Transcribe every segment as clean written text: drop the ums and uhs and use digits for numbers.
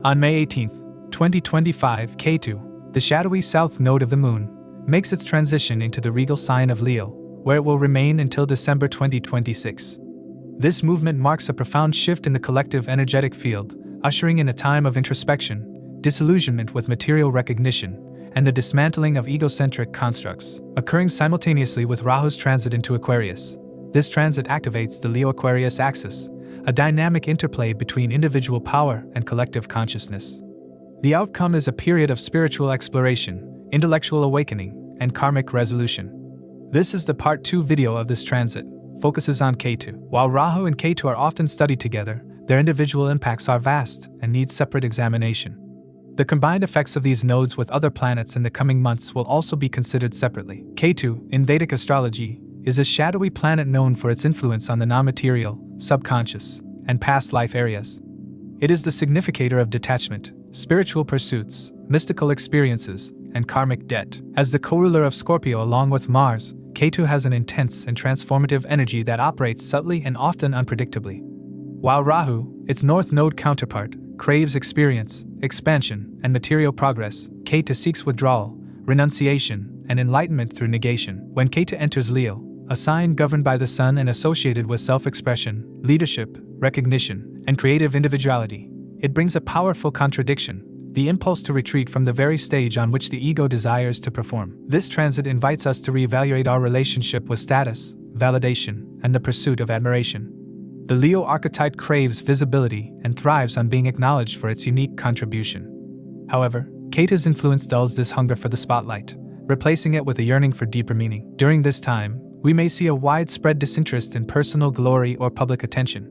On May 18, 2025, Ketu, the shadowy south node of the moon, makes its transition into the regal sign of Leo, where it will remain until December 2026. This movement marks a profound shift in the collective energetic field, ushering in a time of introspection, disillusionment with material recognition, and the dismantling of egocentric constructs, occurring simultaneously with Rahu's transit into Aquarius. This transit activates the Leo-Aquarius axis, a dynamic interplay between individual power and collective consciousness. The outcome is a period of spiritual exploration, intellectual awakening, and karmic resolution. This is the Part 2 video of this transit, focuses on Ketu. While Rahu and Ketu are often studied together, their individual impacts are vast and need separate examination. The combined effects of these nodes with other planets in the coming months will also be considered separately. Ketu, in Vedic astrology, is a shadowy planet known for its influence on the non-material, subconscious, and past life areas. It is the significator of detachment, spiritual pursuits, mystical experiences, and karmic debt. As the co-ruler of Scorpio along with Mars, Ketu has an intense and transformative energy that operates subtly and often unpredictably. While Rahu, its north node counterpart, craves experience, expansion, and material progress, Ketu seeks withdrawal, renunciation, and enlightenment through negation. When Ketu enters Leo, a sign governed by the sun and associated with self-expression, leadership, recognition, and creative individuality, it brings a powerful contradiction: the impulse to retreat from the very stage on which the ego desires to perform. This transit invites us to reevaluate our relationship with status, validation, and the pursuit of admiration. The Leo archetype craves visibility and thrives on being acknowledged for its unique contribution. However, Ketu's influence dulls this hunger for the spotlight, replacing it with a yearning for deeper meaning. During this time, we may see a widespread disinterest in personal glory or public attention.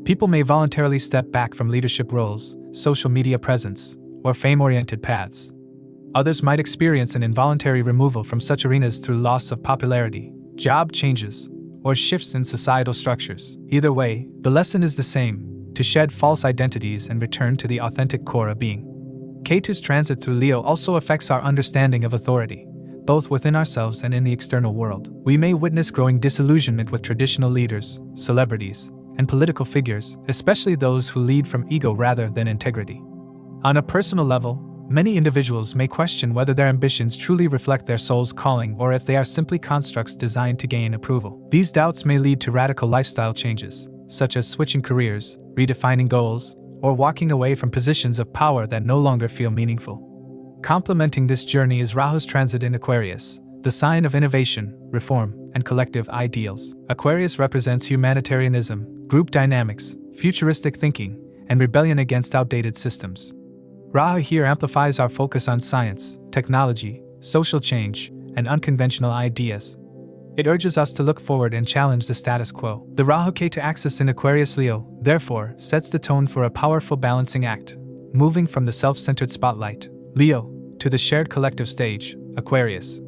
People may voluntarily step back from leadership roles, social media presence, or fame-oriented paths. Others might experience an involuntary removal from such arenas through loss of popularity, job changes, or shifts in societal structures. Either way, the lesson is the same: to shed false identities and return to the authentic core of being. Ketu's transit through Leo also affects our understanding of authority, both within ourselves and in the external world. We may witness growing disillusionment with traditional leaders, celebrities, and political figures, especially those who lead from ego rather than integrity. On a personal level, many individuals may question whether their ambitions truly reflect their soul's calling or if they are simply constructs designed to gain approval. These doubts may lead to radical lifestyle changes, such as switching careers, redefining goals, or walking away from positions of power that no longer feel meaningful. Complementing this journey is Rahu's transit in Aquarius, the sign of innovation, reform, and collective ideals. Aquarius represents humanitarianism, group dynamics, futuristic thinking, and rebellion against outdated systems. Rahu here amplifies our focus on science, technology, social change, and unconventional ideas. It urges us to look forward and challenge the status quo. The Rahu-Ketu axis in Aquarius-Leo, therefore, sets the tone for a powerful balancing act, moving from the self-centered spotlight, Leo, to the shared collective stage, Aquarius.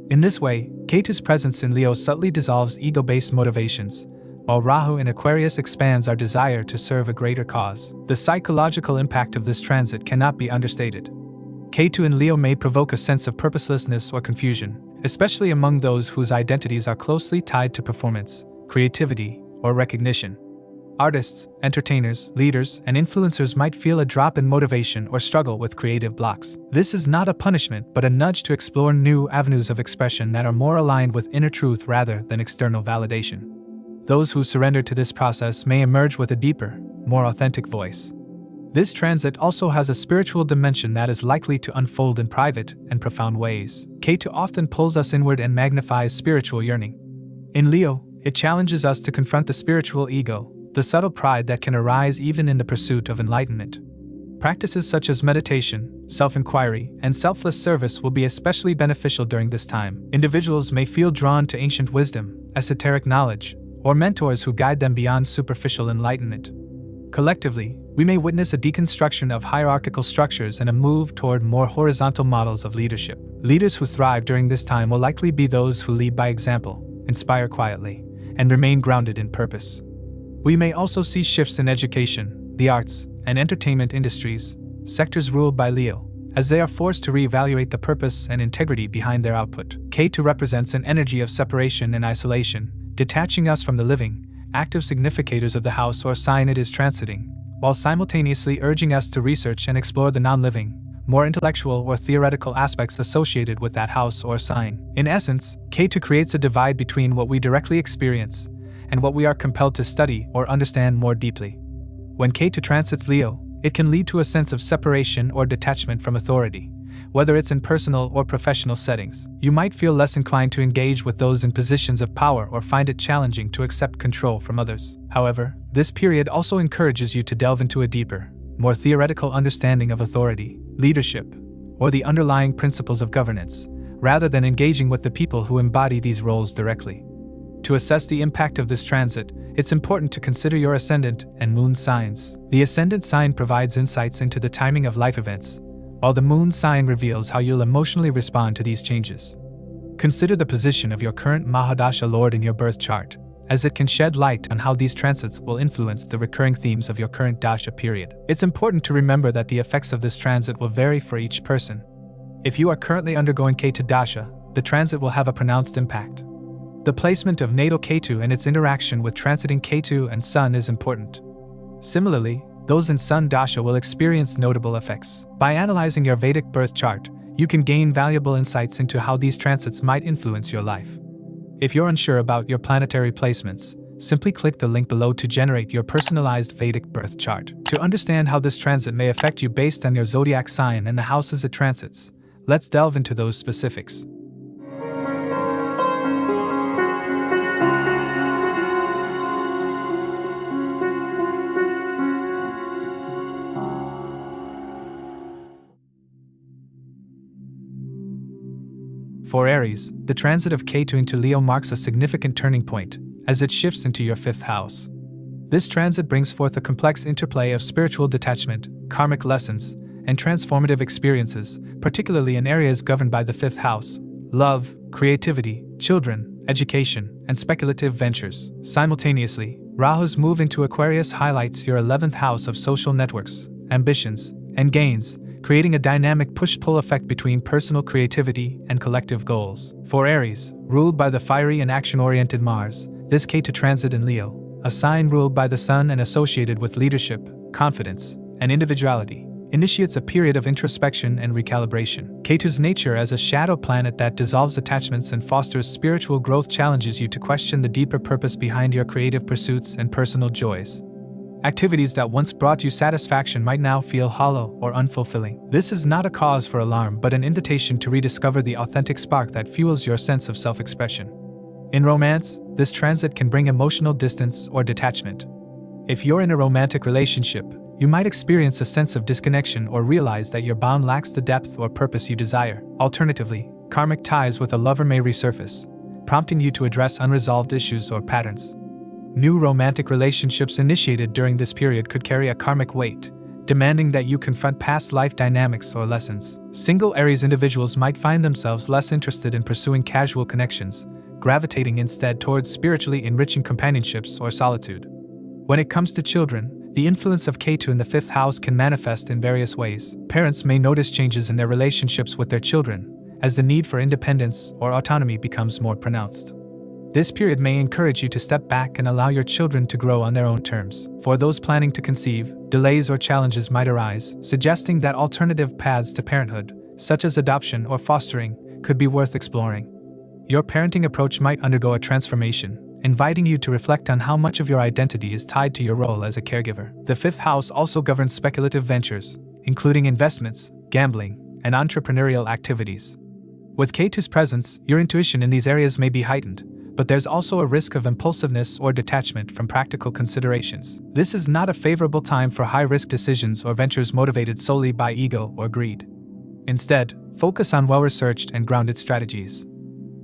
In this way, Ketu's presence in Leo subtly dissolves ego-based motivations, while Rahu in Aquarius expands our desire to serve a greater cause. The psychological impact of this transit cannot be understated. Ketu in Leo may provoke a sense of purposelessness or confusion, especially among those whose identities are closely tied to performance, creativity, or recognition. Artists, entertainers, leaders, and influencers might feel a drop in motivation or struggle with creative blocks. This is not a punishment but a nudge to explore new avenues of expression that are more aligned with inner truth rather than external validation. Those who surrender to this process may emerge with a deeper, more authentic voice. This transit also has a spiritual dimension that is likely to unfold in private and profound ways. Ketu often pulls us inward and magnifies spiritual yearning. In Leo, it challenges us to confront the spiritual ego, the subtle pride that can arise even in the pursuit of enlightenment. Practices such as meditation, self-inquiry, and selfless service will be especially beneficial during this time. Individuals may feel drawn to ancient wisdom, esoteric knowledge, or mentors who guide them beyond superficial enlightenment. Collectively, we may witness a deconstruction of hierarchical structures and a move toward more horizontal models of leadership. Leaders who thrive during this time will likely be those who lead by example, inspire quietly, and remain grounded in purpose. We may also see shifts in education, the arts, and entertainment industries, sectors ruled by Leo, as they are forced to reevaluate the purpose and integrity behind their output. Ketu represents an energy of separation and isolation, detaching us from the living, active significators of the house or sign it is transiting, while simultaneously urging us to research and explore the non-living, more intellectual or theoretical aspects associated with that house or sign. In essence, Ketu creates a divide between what we directly experience and what we are compelled to study or understand more deeply. When Ketu transits Leo, it can lead to a sense of separation or detachment from authority, whether it's in personal or professional settings. You might feel less inclined to engage with those in positions of power or find it challenging to accept control from others. However, this period also encourages you to delve into a deeper, more theoretical understanding of authority, leadership, or the underlying principles of governance, rather than engaging with the people who embody these roles directly. To assess the impact of this transit, it's important to consider your ascendant and moon signs. The ascendant sign provides insights into the timing of life events, while the moon sign reveals how you'll emotionally respond to these changes. Consider the position of your current Mahadasha Lord in your birth chart, as it can shed light on how these transits will influence the recurring themes of your current dasha period. It's important to remember that the effects of this transit will vary for each person. If you are currently undergoing Ketu dasha, the transit will have a pronounced impact. The placement of natal Ketu and its interaction with transiting Ketu and Sun is important. Similarly, those in Sun dasha will experience notable effects. By analyzing your Vedic birth chart, you can gain valuable insights into how these transits might influence your life. If you're unsure about your planetary placements, simply click the link below to generate your personalized Vedic birth chart. To understand how this transit may affect you based on your zodiac sign and the houses it transits, let's delve into those specifics. For Aries, the transit of Ketu into Leo marks a significant turning point, as it shifts into your 5th house. This transit brings forth a complex interplay of spiritual detachment, karmic lessons, and transformative experiences, particularly in areas governed by the 5th house: love, creativity, children, education, and speculative ventures. Simultaneously, Rahu's move into Aquarius highlights your 11th house of social networks, ambitions, and gains, creating a dynamic push-pull effect between personal creativity and collective goals. For Aries, ruled by the fiery and action-oriented Mars, this Ketu transit in Leo, a sign ruled by the Sun and associated with leadership, confidence, and individuality, initiates a period of introspection and recalibration. Ketu's nature as a shadow planet that dissolves attachments and fosters spiritual growth challenges you to question the deeper purpose behind your creative pursuits and personal joys. Activities that once brought you satisfaction might now feel hollow or unfulfilling. This is not a cause for alarm but an invitation to rediscover the authentic spark that fuels your sense of self-expression. In romance, this transit can bring emotional distance or detachment. If you're in a romantic relationship, you might experience a sense of disconnection or realize that your bond lacks the depth or purpose you desire. Alternatively, karmic ties with a lover may resurface, prompting you to address unresolved issues or patterns. New romantic relationships initiated during this period could carry a karmic weight, demanding that you confront past life dynamics or lessons. Single Aries individuals might find themselves less interested in pursuing casual connections, gravitating instead towards spiritually enriching companionships or solitude. When it comes to children, the influence of Ketu in the 5th house can manifest in various ways. Parents may notice changes in their relationships with their children, as the need for independence or autonomy becomes more pronounced. This period may encourage you to step back and allow your children to grow on their own terms. For those planning to conceive, delays or challenges might arise, suggesting that alternative paths to parenthood, such as adoption or fostering, could be worth exploring. Your parenting approach might undergo a transformation, inviting you to reflect on how much of your identity is tied to your role as a caregiver. The 5th house also governs speculative ventures, including investments, gambling, and entrepreneurial activities. With Ketu's presence, your intuition in these areas may be heightened, but there's also a risk of impulsiveness or detachment from practical considerations. This is not a favorable time for high-risk decisions or ventures motivated solely by ego or greed. Instead, focus on well-researched and grounded strategies.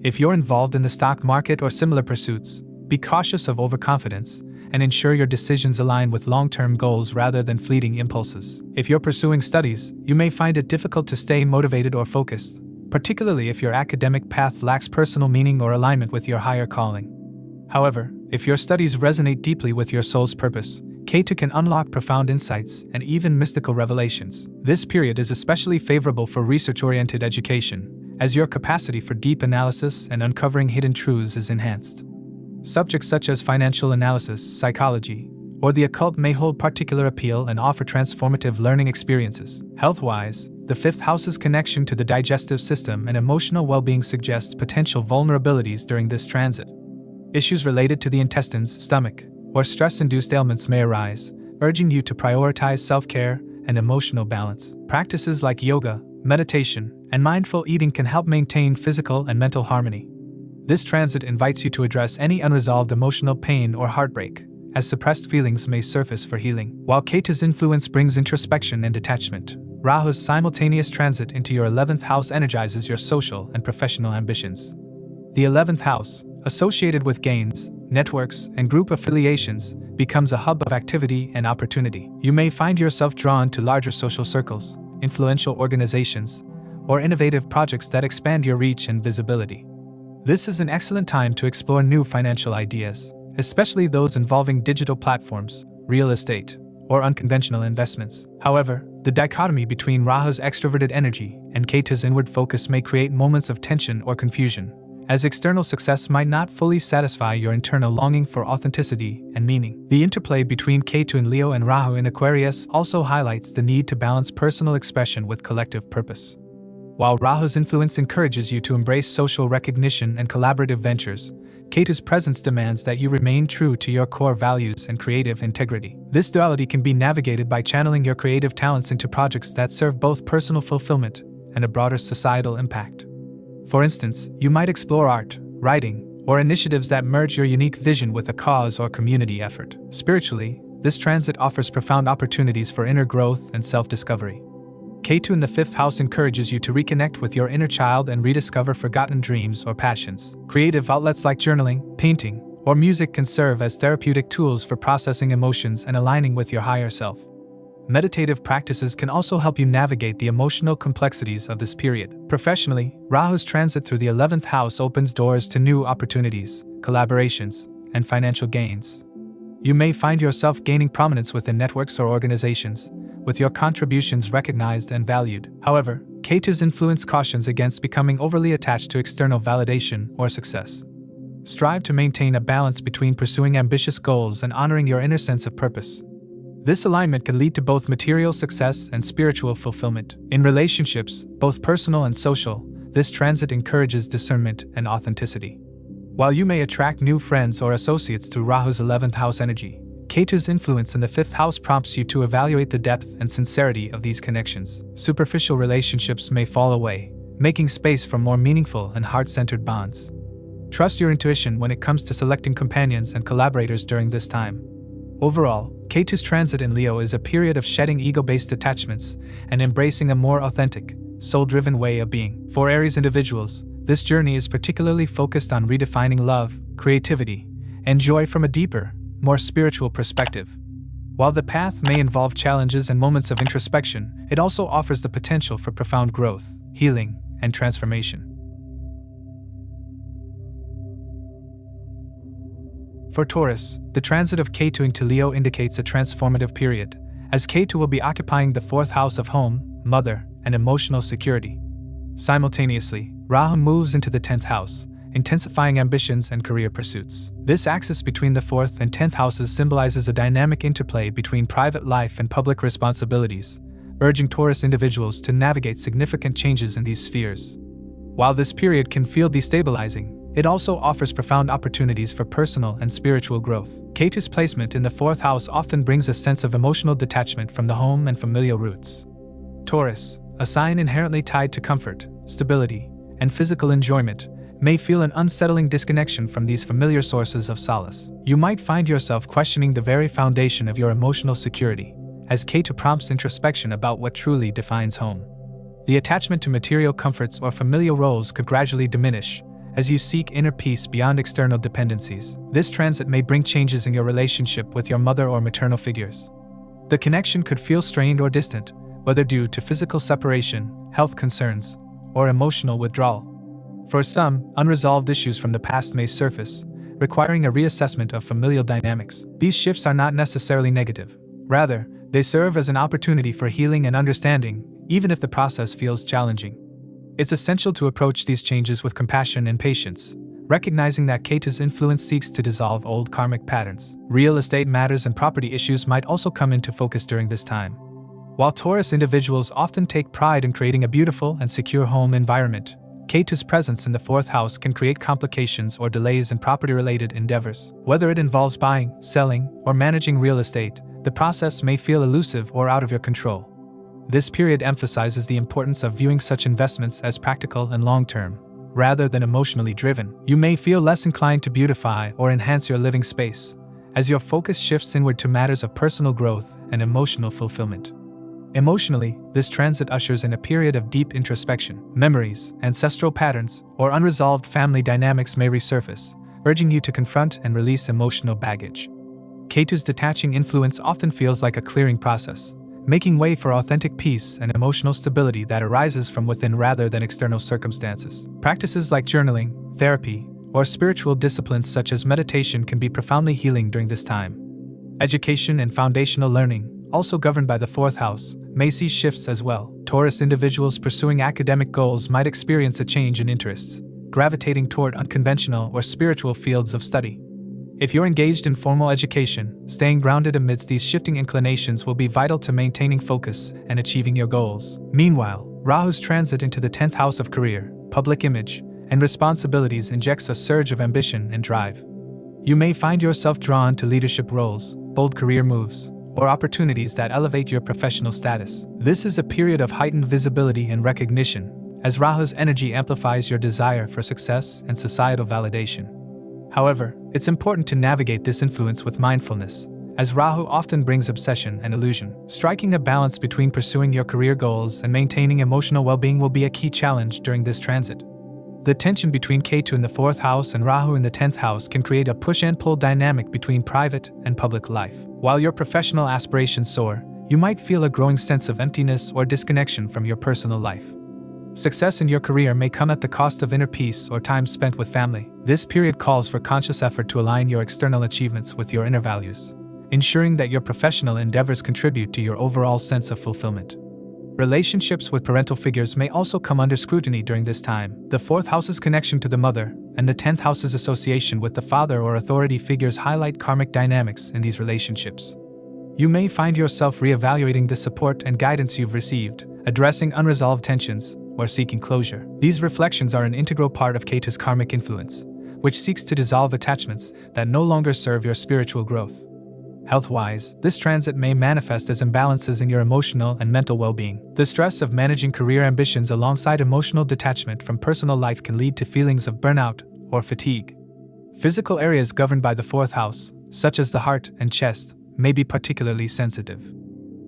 If you're involved in the stock market or similar pursuits, be cautious of overconfidence and ensure your decisions align with long-term goals rather than fleeting impulses. If you're pursuing studies, you may find it difficult to stay motivated or focused, particularly if your academic path lacks personal meaning or alignment with your higher calling. However, if your studies resonate deeply with your soul's purpose, Ketu can unlock profound insights and even mystical revelations. This period is especially favorable for research-oriented education, as your capacity for deep analysis and uncovering hidden truths is enhanced. Subjects such as financial analysis, psychology, or the occult may hold particular appeal and offer transformative learning experiences. Health-wise, the fifth house's connection to the digestive system and emotional well-being suggests potential vulnerabilities during this transit. Issues related to the intestines, stomach, or stress-induced ailments may arise, urging you to prioritize self-care and emotional balance. Practices like yoga, meditation, and mindful eating can help maintain physical and mental harmony. This transit invites you to address any unresolved emotional pain or heartbreak, as suppressed feelings may surface for healing. While Ketu's influence brings introspection and detachment, Rahu's simultaneous transit into your 11th house energizes your social and professional ambitions. The 11th house, associated with gains, networks, and group affiliations, becomes a hub of activity and opportunity. You may find yourself drawn to larger social circles, influential organizations, or innovative projects that expand your reach and visibility. This is an excellent time to explore new financial ideas, especially those involving digital platforms, real estate, or unconventional investments. However, the dichotomy between Rahu's extroverted energy and Ketu's inward focus may create moments of tension or confusion, as external success might not fully satisfy your internal longing for authenticity and meaning. The interplay between Ketu in Leo and Rahu in Aquarius also highlights the need to balance personal expression with collective purpose. While Rahu's influence encourages you to embrace social recognition and collaborative ventures, Ketu's presence demands that you remain true to your core values and creative integrity. This duality can be navigated by channeling your creative talents into projects that serve both personal fulfillment and a broader societal impact. For instance, you might explore art, writing, or initiatives that merge your unique vision with a cause or community effort. Spiritually, this transit offers profound opportunities for inner growth and self-discovery. Ketu in the 5th house encourages you to reconnect with your inner child and rediscover forgotten dreams or passions. Creative outlets like journaling, painting, or music can serve as therapeutic tools for processing emotions and aligning with your higher self. Meditative practices can also help you navigate the emotional complexities of this period. Professionally, Rahu's transit through the 11th house opens doors to new opportunities, collaborations, and financial gains. You may find yourself gaining prominence within networks or organizations, with your contributions recognized and valued. However, Ketu's influence cautions against becoming overly attached to external validation or success. Strive to maintain a balance between pursuing ambitious goals and honoring your inner sense of purpose. This alignment can lead to both material success and spiritual fulfillment. In relationships, both personal and social, this transit encourages discernment and authenticity. While you may attract new friends or associates through Rahu's 11th house energy, Ketu's influence in the 5th house prompts you to evaluate the depth and sincerity of these connections. Superficial relationships may fall away, making space for more meaningful and heart-centered bonds. Trust your intuition when it comes to selecting companions and collaborators during this time. Overall, Ketu's transit in Leo is a period of shedding ego-based attachments and embracing a more authentic, soul-driven way of being. For Aries individuals, this journey is particularly focused on redefining love, creativity, and joy from a deeper, more spiritual perspective. While the path may involve challenges and moments of introspection, it also offers the potential for profound growth, healing, and transformation. For Taurus, the transit of Ketu into Leo indicates a transformative period, as Ketu will be occupying the 4th house of home, mother, and emotional security. Simultaneously, Rahu moves into the 10th house, intensifying ambitions and career pursuits. This axis between the 4th and 10th houses symbolizes a dynamic interplay between private life and public responsibilities, urging Taurus individuals to navigate significant changes in these spheres. While this period can feel destabilizing, it also offers profound opportunities for personal and spiritual growth. Ketu's placement in the 4th house often brings a sense of emotional detachment from the home and familial roots. Taurus, a sign inherently tied to comfort, stability, and physical enjoyment, may feel an unsettling disconnection from these familiar sources of solace. You might find yourself questioning the very foundation of your emotional security, as Ketu prompts introspection about what truly defines home. The attachment to material comforts or familial roles could gradually diminish, as you seek inner peace beyond external dependencies. This transit may bring changes in your relationship with your mother or maternal figures. The connection could feel strained or distant, whether due to physical separation, health concerns, or emotional withdrawal. For some, unresolved issues from the past may surface, requiring a reassessment of familial dynamics. These shifts are not necessarily negative. Rather, they serve as an opportunity for healing and understanding, even if the process feels challenging. It's essential to approach these changes with compassion and patience, recognizing that Ketu's influence seeks to dissolve old karmic patterns. Real estate matters and property issues might also come into focus during this time. While Taurus individuals often take pride in creating a beautiful and secure home environment, Ketu's presence in the 4th house can create complications or delays in property-related endeavors. Whether it involves buying, selling, or managing real estate, the process may feel elusive or out of your control. This period emphasizes the importance of viewing such investments as practical and long-term, rather than emotionally driven. You may feel less inclined to beautify or enhance your living space, as your focus shifts inward to matters of personal growth and emotional fulfillment. Emotionally, this transit ushers in a period of deep introspection. Memories, ancestral patterns, or unresolved family dynamics may resurface, urging you to confront and release emotional baggage. Ketu's detaching influence often feels like a clearing process, making way for authentic peace and emotional stability that arises from within rather than external circumstances. Practices like journaling, therapy, or spiritual disciplines such as meditation can be profoundly healing during this time. Education and foundational learning, also governed by the 4th house, may see shifts as well. Taurus individuals pursuing academic goals might experience a change in interests, gravitating toward unconventional or spiritual fields of study. If you're engaged in formal education, staying grounded amidst these shifting inclinations will be vital to maintaining focus and achieving your goals. Meanwhile, Rahu's transit into the 10th house of career, public image, and responsibilities injects a surge of ambition and drive. You may find yourself drawn to leadership roles, bold career moves, or opportunities that elevate your professional status. This is a period of heightened visibility and recognition, as Rahu's energy amplifies your desire for success and societal validation. However, it's important to navigate this influence with mindfulness, as Rahu often brings obsession and illusion. Striking a balance between pursuing your career goals and maintaining emotional well-being will be a key challenge during this transit. The tension between Ketu in the 4th house and Rahu in the 10th house can create a push and pull dynamic between private and public life. While your professional aspirations soar, you might feel a growing sense of emptiness or disconnection from your personal life. Success in your career may come at the cost of inner peace or time spent with family. This period calls for conscious effort to align your external achievements with your inner values, ensuring that your professional endeavors contribute to your overall sense of fulfillment. Relationships with parental figures may also come under scrutiny during this time. The 4th house's connection to the mother and the 10th house's association with the father or authority figures highlight karmic dynamics in these relationships. You may find yourself reevaluating the support and guidance you've received, addressing unresolved tensions, or seeking closure. These reflections are an integral part of Ketu's karmic influence, which seeks to dissolve attachments that no longer serve your spiritual growth. Health-wise, this transit may manifest as imbalances in your emotional and mental well-being. The stress of managing career ambitions alongside emotional detachment from personal life can lead to feelings of burnout or fatigue. Physical areas governed by the 4th house, such as the heart and chest, may be particularly sensitive.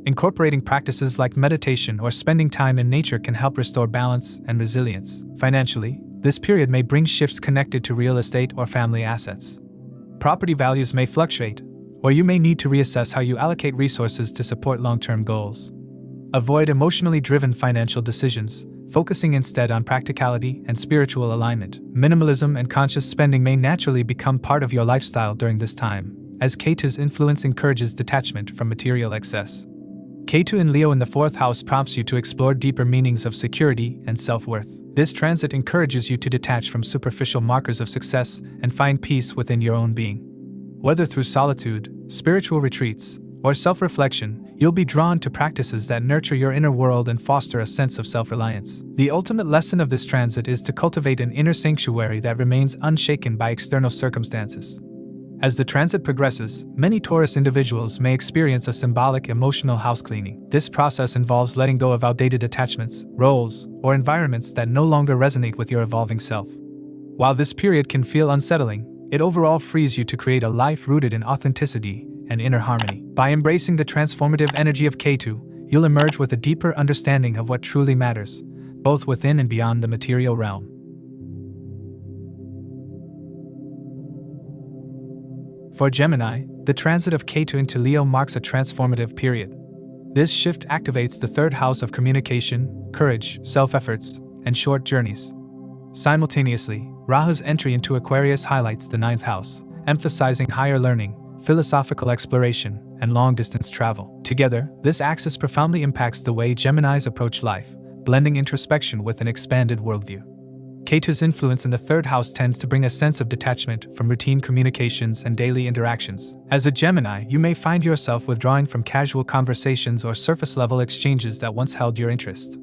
Incorporating practices like meditation or spending time in nature can help restore balance and resilience. Financially, this period may bring shifts connected to real estate or family assets. Property values may fluctuate, or you may need to reassess how you allocate resources to support long-term goals. Avoid emotionally driven financial decisions, focusing instead on practicality and spiritual alignment. Minimalism and conscious spending may naturally become part of your lifestyle during this time, as Ketu's influence encourages detachment from material excess. Ketu in Leo in the 4th house prompts you to explore deeper meanings of security and self-worth. This transit encourages you to detach from superficial markers of success and find peace within your own being. Whether through solitude, spiritual retreats, or self-reflection, you'll be drawn to practices that nurture your inner world and foster a sense of self-reliance. The ultimate lesson of this transit is to cultivate an inner sanctuary that remains unshaken by external circumstances. As the transit progresses, many Taurus individuals may experience a symbolic emotional house cleaning. This process involves letting go of outdated attachments, roles, or environments that no longer resonate with your evolving self. While this period can feel unsettling, it overall frees you to create a life rooted in authenticity and inner harmony. By embracing the transformative energy of Ketu, you'll emerge with a deeper understanding of what truly matters, both within and beyond the material realm. For Gemini, the transit of Ketu into Leo marks a transformative period. This shift activates the 3rd house of communication, courage, self-efforts, and short journeys. Simultaneously, Rahu's entry into Aquarius highlights the 9th house, emphasizing higher learning, philosophical exploration, and long-distance travel. Together, this axis profoundly impacts the way Geminis approach life, blending introspection with an expanded worldview. Ketu's influence in the third house tends to bring a sense of detachment from routine communications and daily interactions. As a Gemini, you may find yourself withdrawing from casual conversations or surface-level exchanges that once held your interest.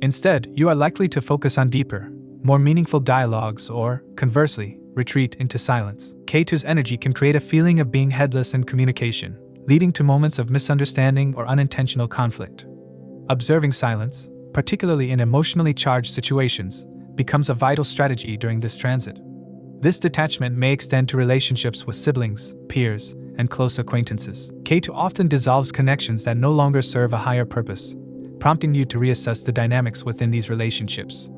Instead, you are likely to focus on deeper, more meaningful dialogues or, conversely, retreat into silence. Ketu's energy can create a feeling of being headless in communication, leading to moments of misunderstanding or unintentional conflict. Observing silence, particularly in emotionally charged situations, becomes a vital strategy during this transit. This detachment may extend to relationships with siblings, peers, and close acquaintances. Ketu often dissolves connections that no longer serve a higher purpose, prompting you to reassess the dynamics within these relationships.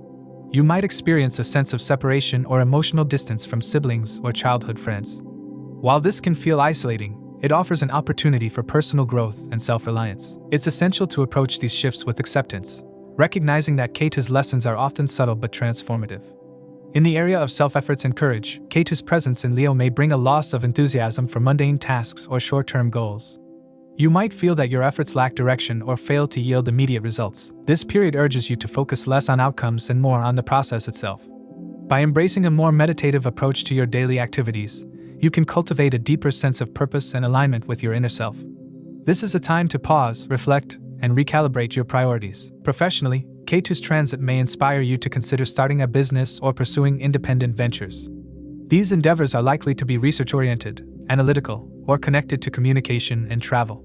You might experience a sense of separation or emotional distance from siblings or childhood friends. While this can feel isolating, it offers an opportunity for personal growth and self-reliance. It's essential to approach these shifts with acceptance, recognizing that Ketu's lessons are often subtle but transformative. In the area of self-efforts and courage, Ketu's presence in Leo may bring a loss of enthusiasm for mundane tasks or short-term goals. You might feel that your efforts lack direction or fail to yield immediate results. This period urges you to focus less on outcomes and more on the process itself. By embracing a more meditative approach to your daily activities, you can cultivate a deeper sense of purpose and alignment with your inner self. This is a time to pause, reflect, and recalibrate your priorities. Professionally, Ketu's transit may inspire you to consider starting a business or pursuing independent ventures. These endeavors are likely to be research-oriented, analytical, or connected to communication and travel.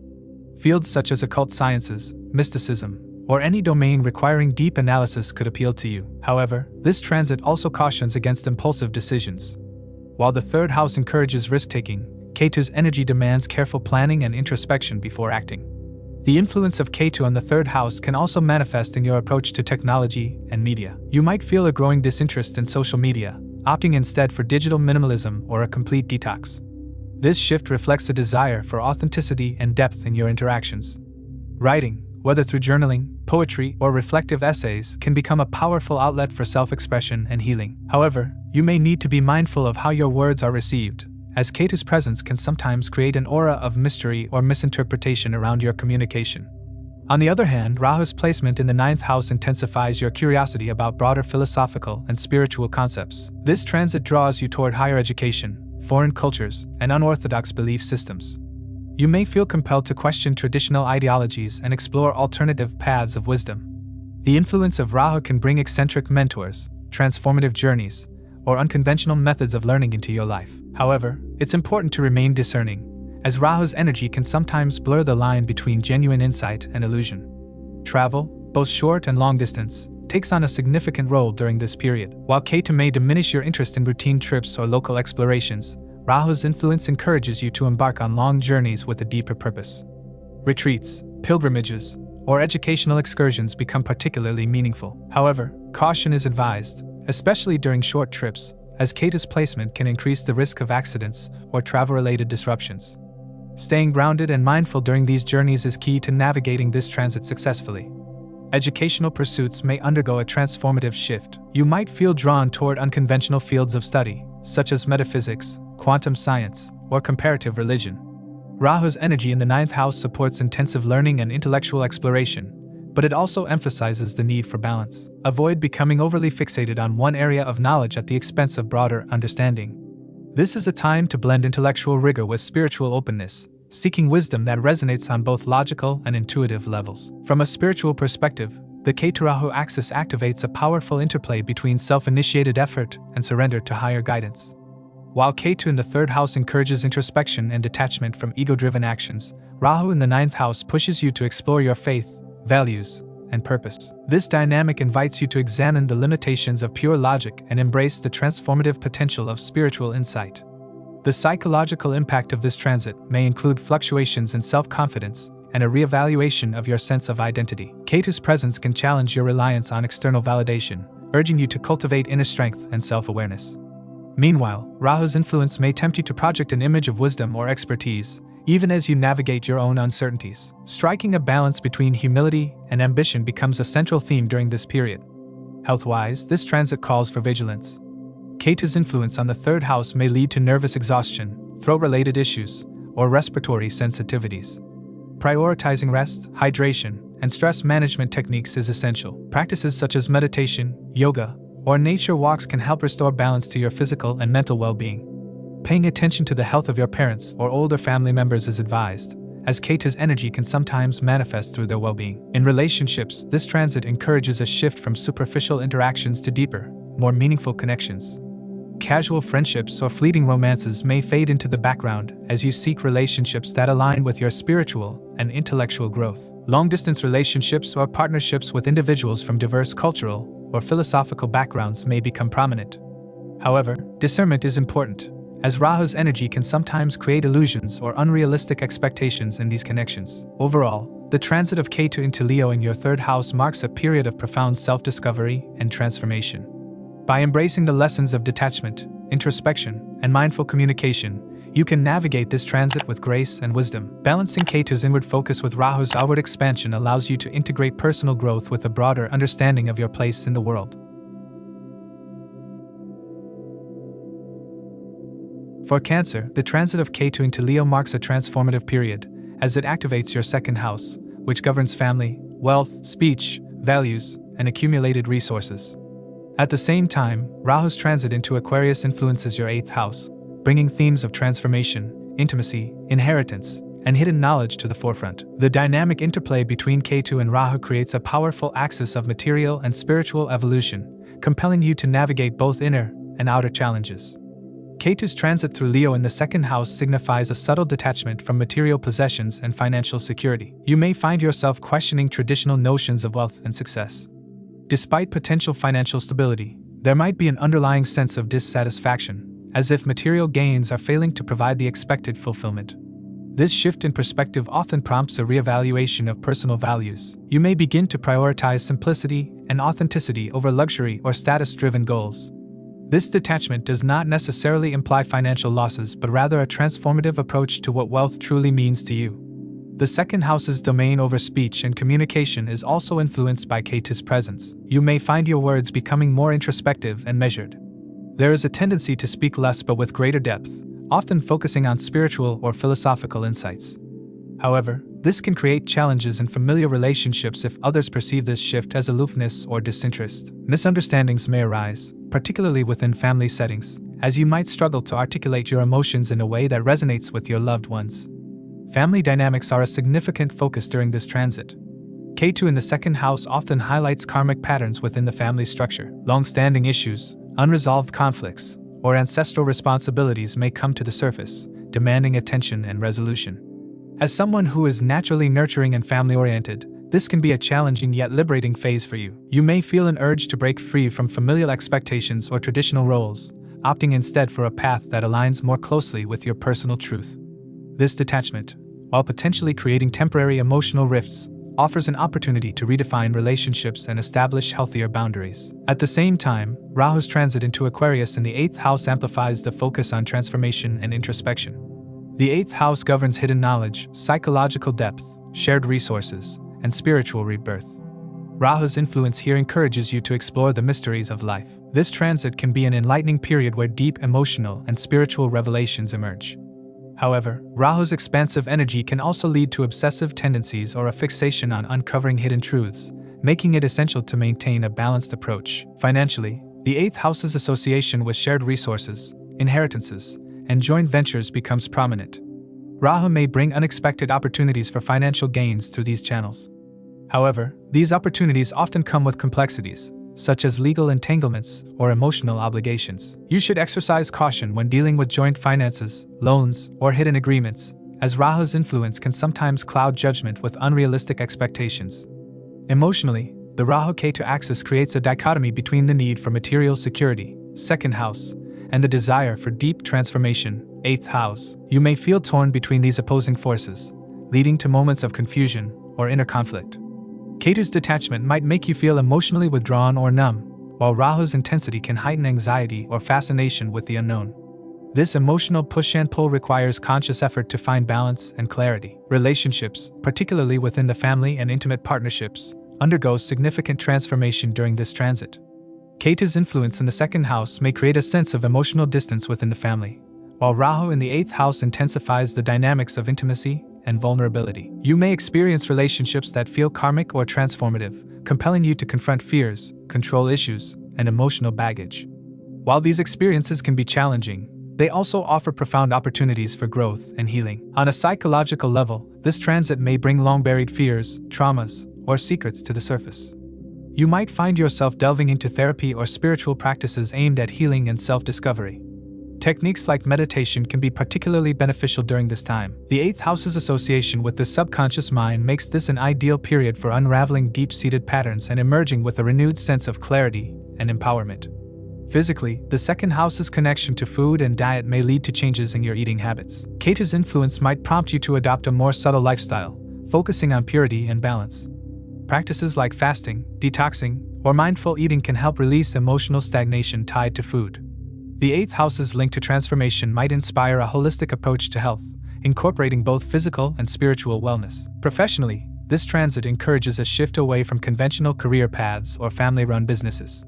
Fields such as occult sciences, mysticism, or any domain requiring deep analysis could appeal to you. However, this transit also cautions against impulsive decisions. While the third house encourages risk-taking, Ketu's energy demands careful planning and introspection before acting. The influence of Ketu on the third house can also manifest in your approach to technology and media. You might feel a growing disinterest in social media, opting instead for digital minimalism or a complete detox. This shift reflects a desire for authenticity and depth in your interactions. Writing, whether through journaling, poetry, or reflective essays, can become a powerful outlet for self-expression and healing. However, you may need to be mindful of how your words are received, as Ketu's presence can sometimes create an aura of mystery or misinterpretation around your communication. On the other hand, Rahu's placement in the 9th house intensifies your curiosity about broader philosophical and spiritual concepts. This transit draws you toward higher education, foreign cultures, and unorthodox belief systems. You may feel compelled to question traditional ideologies and explore alternative paths of wisdom. The influence of Rahu can bring eccentric mentors, transformative journeys, or unconventional methods of learning into your life. However, it's important to remain discerning, as Rahu's energy can sometimes blur the line between genuine insight and illusion. Travel, both short and long distance, takes on a significant role during this period. While Ketu may diminish your interest in routine trips or local explorations, Rahu's influence encourages you to embark on long journeys with a deeper purpose. Retreats, pilgrimages, or educational excursions become particularly meaningful. However, caution is advised, especially during short trips, as Ketu's placement can increase the risk of accidents or travel-related disruptions. Staying grounded and mindful during these journeys is key to navigating this transit successfully. Educational pursuits may undergo a transformative shift. You might feel drawn toward unconventional fields of study, such as metaphysics, quantum science, or comparative religion. Rahu's energy in the 9th house supports intensive learning and intellectual exploration, but it also emphasizes the need for balance. Avoid becoming overly fixated on one area of knowledge at the expense of broader understanding. This is a time to blend intellectual rigor with spiritual openness, seeking wisdom that resonates on both logical and intuitive levels. From a spiritual perspective, the Ketu-Rahu axis activates a powerful interplay between self-initiated effort and surrender to higher guidance. While Ketu in the 3rd house encourages introspection and detachment from ego-driven actions, Rahu in the 9th house pushes you to explore your faith, values, and purpose. This dynamic invites you to examine the limitations of pure logic and embrace the transformative potential of spiritual insight. The psychological impact of this transit may include fluctuations in self-confidence and a reevaluation of your sense of identity. Ketu's presence can challenge your reliance on external validation, urging you to cultivate inner strength and self-awareness. Meanwhile, Rahu's influence may tempt you to project an image of wisdom or expertise, even as you navigate your own uncertainties. Striking a balance between humility and ambition becomes a central theme during this period. Health-wise, this transit calls for vigilance. Ketu's influence on the 3rd house may lead to nervous exhaustion, throat-related issues, or respiratory sensitivities. Prioritizing rest, hydration, and stress management techniques is essential. Practices such as meditation, yoga, or nature walks can help restore balance to your physical and mental well-being. Paying attention to the health of your parents or older family members is advised, as Ketu's energy can sometimes manifest through their well-being. In relationships, this transit encourages a shift from superficial interactions to deeper, more meaningful connections. Casual friendships or fleeting romances may fade into the background as you seek relationships that align with your spiritual and intellectual growth. Long-distance relationships or partnerships with individuals from diverse cultural or philosophical backgrounds may become prominent. However, discernment is important, as Rahu's energy can sometimes create illusions or unrealistic expectations in these connections. Overall, the transit of Ketu into Leo in your third house marks a period of profound self-discovery and transformation. By embracing the lessons of detachment, introspection, and mindful communication, you can navigate this transit with grace and wisdom. Balancing Ketu's inward focus with Rahu's outward expansion allows you to integrate personal growth with a broader understanding of your place in the world. For Cancer, the transit of Ketu into Leo marks a transformative period, as it activates your second house, which governs family, wealth, speech, values, and accumulated resources. At the same time, Rahu's transit into Aquarius influences your 8th house, bringing themes of transformation, intimacy, inheritance, and hidden knowledge to the forefront. The dynamic interplay between Ketu and Rahu creates a powerful axis of material and spiritual evolution, compelling you to navigate both inner and outer challenges. Ketu's transit through Leo in the 2nd house signifies a subtle detachment from material possessions and financial security. You may find yourself questioning traditional notions of wealth and success. Despite potential financial stability, there might be an underlying sense of dissatisfaction, as if material gains are failing to provide the expected fulfillment. This shift in perspective often prompts a reevaluation of personal values. You may begin to prioritize simplicity and authenticity over luxury or status-driven goals. This detachment does not necessarily imply financial losses, but rather a transformative approach to what wealth truly means to you. The 2nd house's domain over speech and communication is also influenced by Ketu's presence. You may find your words becoming more introspective and measured. There is a tendency to speak less but with greater depth, often focusing on spiritual or philosophical insights. However, this can create challenges in familiar relationships if others perceive this shift as aloofness or disinterest. Misunderstandings may arise, particularly within family settings, as you might struggle to articulate your emotions in a way that resonates with your loved ones. Family dynamics are a significant focus during this transit. Ketu in the 2nd house often highlights karmic patterns within the family structure. Long-standing issues, unresolved conflicts, or ancestral responsibilities may come to the surface, demanding attention and resolution. As someone who is naturally nurturing and family-oriented, this can be a challenging yet liberating phase for you. You may feel an urge to break free from familial expectations or traditional roles, opting instead for a path that aligns more closely with your personal truth. This detachment, while potentially creating temporary emotional rifts, offers an opportunity to redefine relationships and establish healthier boundaries. At the same time, Rahu's transit into Aquarius in the 8th house amplifies the focus on transformation and introspection. The 8th house governs hidden knowledge, psychological depth, shared resources, and spiritual rebirth. Rahu's influence here encourages you to explore the mysteries of life. This transit can be an enlightening period where deep emotional and spiritual revelations emerge. However, Rahu's expansive energy can also lead to obsessive tendencies or a fixation on uncovering hidden truths, making it essential to maintain a balanced approach. Financially, the 8th house's association with shared resources, inheritances, and joint ventures becomes prominent. Rahu may bring unexpected opportunities for financial gains through these channels. However, these opportunities often come with complexities, such as legal entanglements or emotional obligations. You should exercise caution when dealing with joint finances, loans, or hidden agreements, as Rahu's influence can sometimes cloud judgment with unrealistic expectations. Emotionally, the Rahu-Ketu axis creates a dichotomy between the need for material security, 2nd house, and the desire for deep transformation, 8th house. You may feel torn between these opposing forces, leading to moments of confusion or inner conflict. Ketu's detachment might make you feel emotionally withdrawn or numb, while Rahu's intensity can heighten anxiety or fascination with the unknown. This emotional push and pull requires conscious effort to find balance and clarity. Relationships, particularly within the family and intimate partnerships, undergo significant transformation during this transit. Ketu's influence in the 2nd house may create a sense of emotional distance within the family, while Rahu in the 8th house intensifies the dynamics of intimacy and vulnerability. You may experience relationships that feel karmic or transformative, compelling you to confront fears, control issues, and emotional baggage. While these experiences can be challenging, they also offer profound opportunities for growth and healing. On a psychological level, this transit may bring long-buried fears, traumas, or secrets to the surface. You might find yourself delving into therapy or spiritual practices aimed at healing and self-discovery. Techniques like meditation can be particularly beneficial during this time. The 8th house's association with the subconscious mind makes this an ideal period for unraveling deep-seated patterns and emerging with a renewed sense of clarity and empowerment. Physically, the 2nd house's connection to food and diet may lead to changes in your eating habits. Ketu's influence might prompt you to adopt a more subtle lifestyle, focusing on purity and balance. Practices like fasting, detoxing, or mindful eating can help release emotional stagnation tied to food. The 8th house's link to transformation might inspire a holistic approach to health, incorporating both physical and spiritual wellness. Professionally, this transit encourages a shift away from conventional career paths or family-run businesses.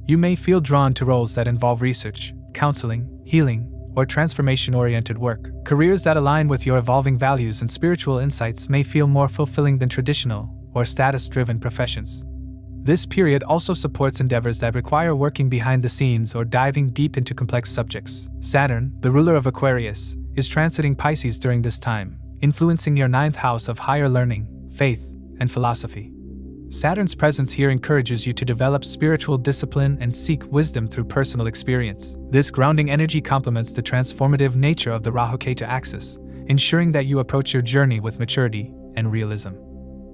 You may feel drawn to roles that involve research, counseling, healing, or transformation-oriented work. Careers that align with your evolving values and spiritual insights may feel more fulfilling than traditional or status-driven professions. This period also supports endeavors that require working behind the scenes or diving deep into complex subjects. Saturn, the ruler of Aquarius, is transiting Pisces during this time, influencing your 9th house of higher learning, faith, and philosophy. Saturn's presence here encourages you to develop spiritual discipline and seek wisdom through personal experience. This grounding energy complements the transformative nature of the Rahu-Ketu axis, ensuring that you approach your journey with maturity and realism.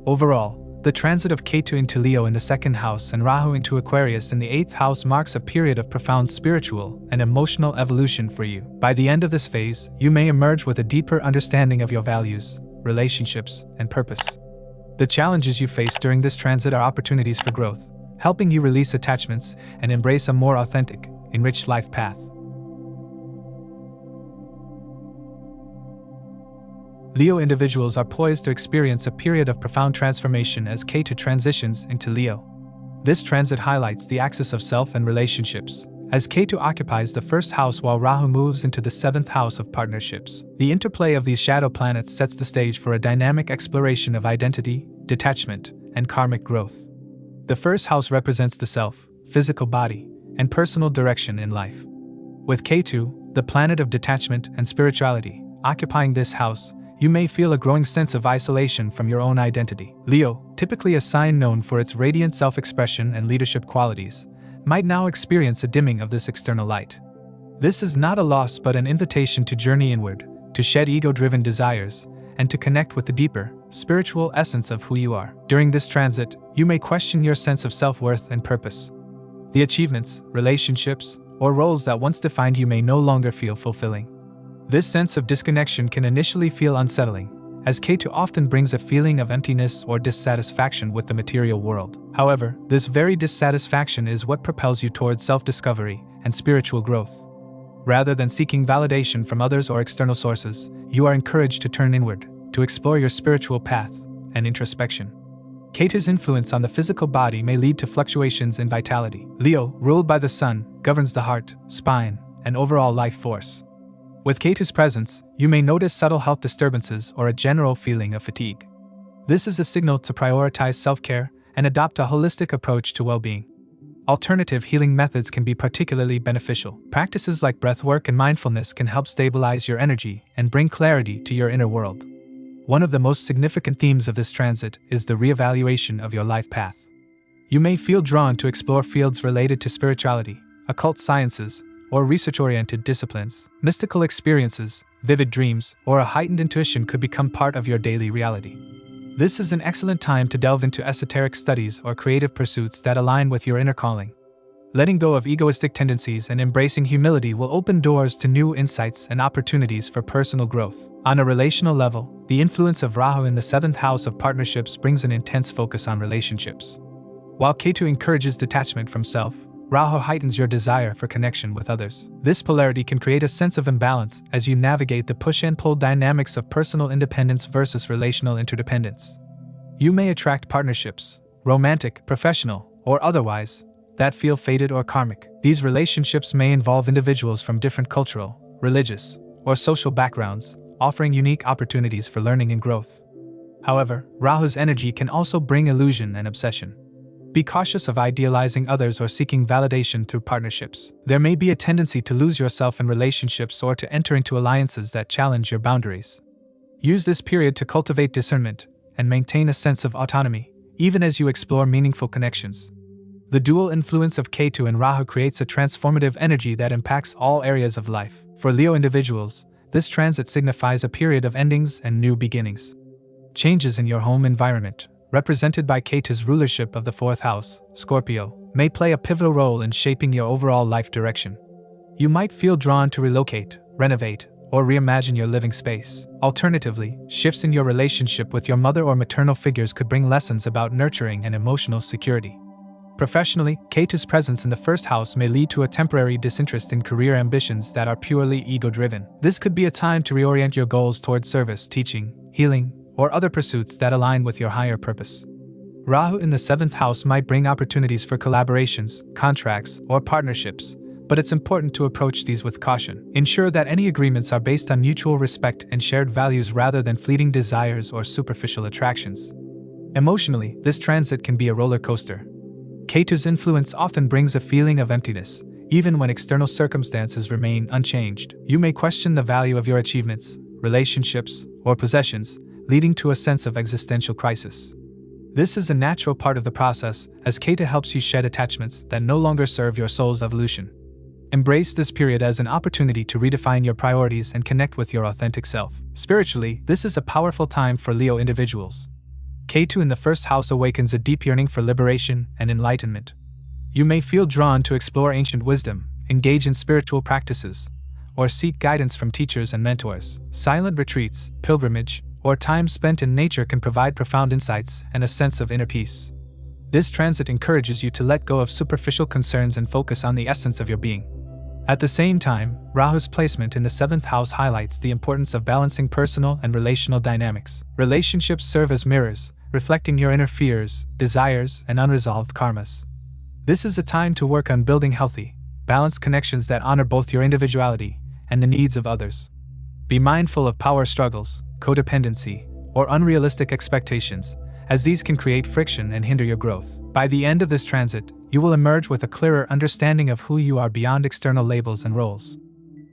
Overall, the transit of Ketu into Leo in the 2nd house and Rahu into Aquarius in the 8th house marks a period of profound spiritual and emotional evolution for you. By the end of this phase, you may emerge with a deeper understanding of your values, relationships, and purpose. The challenges you face during this transit are opportunities for growth, helping you release attachments and embrace a more authentic, enriched life path. Leo individuals are poised to experience a period of profound transformation as Ketu transitions into Leo. This transit highlights the axis of self and relationships, as Ketu occupies the 1st house while Rahu moves into the 7th house of partnerships. The interplay of these shadow planets sets the stage for a dynamic exploration of identity, detachment, and karmic growth. The 1st house represents the self, physical body, and personal direction in life. With Ketu, the planet of detachment and spirituality, occupying this house, you may feel a growing sense of isolation from your own identity. Leo, typically a sign known for its radiant self-expression and leadership qualities, might now experience a dimming of this external light. This is not a loss but an invitation to journey inward, to shed ego-driven desires, and to connect with the deeper, spiritual essence of who you are. During this transit, you may question your sense of self-worth and purpose. The achievements, relationships, or roles that once defined you may no longer feel fulfilling. This sense of disconnection can initially feel unsettling, as Ketu often brings a feeling of emptiness or dissatisfaction with the material world. However, this very dissatisfaction is what propels you towards self-discovery and spiritual growth. Rather than seeking validation from others or external sources, you are encouraged to turn inward, to explore your spiritual path and introspection. Ketu's influence on the physical body may lead to fluctuations in vitality. Leo, ruled by the Sun, governs the heart, spine, and overall life force. With Ketu's presence, you may notice subtle health disturbances or a general feeling of fatigue. This is a signal to prioritize self-care and adopt a holistic approach to well-being. Alternative healing methods can be particularly beneficial. Practices like breathwork and mindfulness can help stabilize your energy and bring clarity to your inner world. One of the most significant themes of this transit is the reevaluation of your life path. You may feel drawn to explore fields related to spirituality, occult sciences, or research-oriented disciplines. Mystical experiences, vivid dreams, or a heightened intuition could become part of your daily reality. This is an excellent time to delve into esoteric studies or creative pursuits that align with your inner calling. Letting go of egoistic tendencies and embracing humility will open doors to new insights and opportunities for personal growth. On a relational level, the influence of Rahu in the 7th house of partnerships brings an intense focus on relationships. While Ketu encourages detachment from self, Rahu heightens your desire for connection with others. This polarity can create a sense of imbalance as you navigate the push and pull dynamics of personal independence versus relational interdependence. You may attract partnerships, romantic, professional, or otherwise, that feel fated or karmic. These relationships may involve individuals from different cultural, religious, or social backgrounds, offering unique opportunities for learning and growth. However, Rahu's energy can also bring illusion and obsession. Be cautious of idealizing others or seeking validation through partnerships. There may be a tendency to lose yourself in relationships or to enter into alliances that challenge your boundaries. Use this period to cultivate discernment and maintain a sense of autonomy, even as you explore meaningful connections. The dual influence of Ketu and Rahu creates a transformative energy that impacts all areas of life. For Leo individuals, this transit signifies a period of endings and new beginnings. Changes in your home environment, represented by Ketu's rulership of the 4th house, Scorpio, may play a pivotal role in shaping your overall life direction. You might feel drawn to relocate, renovate, or reimagine your living space. Alternatively, shifts in your relationship with your mother or maternal figures could bring lessons about nurturing and emotional security. Professionally, Ketu's presence in the 1st house may lead to a temporary disinterest in career ambitions that are purely ego-driven. This could be a time to reorient your goals towards service, teaching, healing, or other pursuits that align with your higher purpose. Rahu in the 7th house might bring opportunities for collaborations, contracts, or partnerships, but it's important to approach these with caution. Ensure that any agreements are based on mutual respect and shared values rather than fleeting desires or superficial attractions. Emotionally, this transit can be a roller coaster. Ketu's influence often brings a feeling of emptiness, even when external circumstances remain unchanged. You may question the value of your achievements, relationships, or possessions, leading to a sense of existential crisis. This is a natural part of the process, as Ketu helps you shed attachments that no longer serve your soul's evolution. Embrace this period as an opportunity to redefine your priorities and connect with your authentic self. Spiritually, this is a powerful time for Leo individuals. Ketu in the 1st house awakens a deep yearning for liberation and enlightenment. You may feel drawn to explore ancient wisdom, engage in spiritual practices, or seek guidance from teachers and mentors. Silent retreats, pilgrimage, or time spent in nature can provide profound insights and a sense of inner peace. This transit encourages you to let go of superficial concerns and focus on the essence of your being. At the same time, Rahu's placement in the 7th house highlights the importance of balancing personal and relational dynamics. Relationships serve as mirrors, reflecting your inner fears, desires, and unresolved karmas. This is a time to work on building healthy, balanced connections that honor both your individuality and the needs of others. Be mindful of power struggles, codependency, or unrealistic expectations, as these can create friction and hinder your growth. By the end of this transit, you will emerge with a clearer understanding of who you are beyond external labels and roles.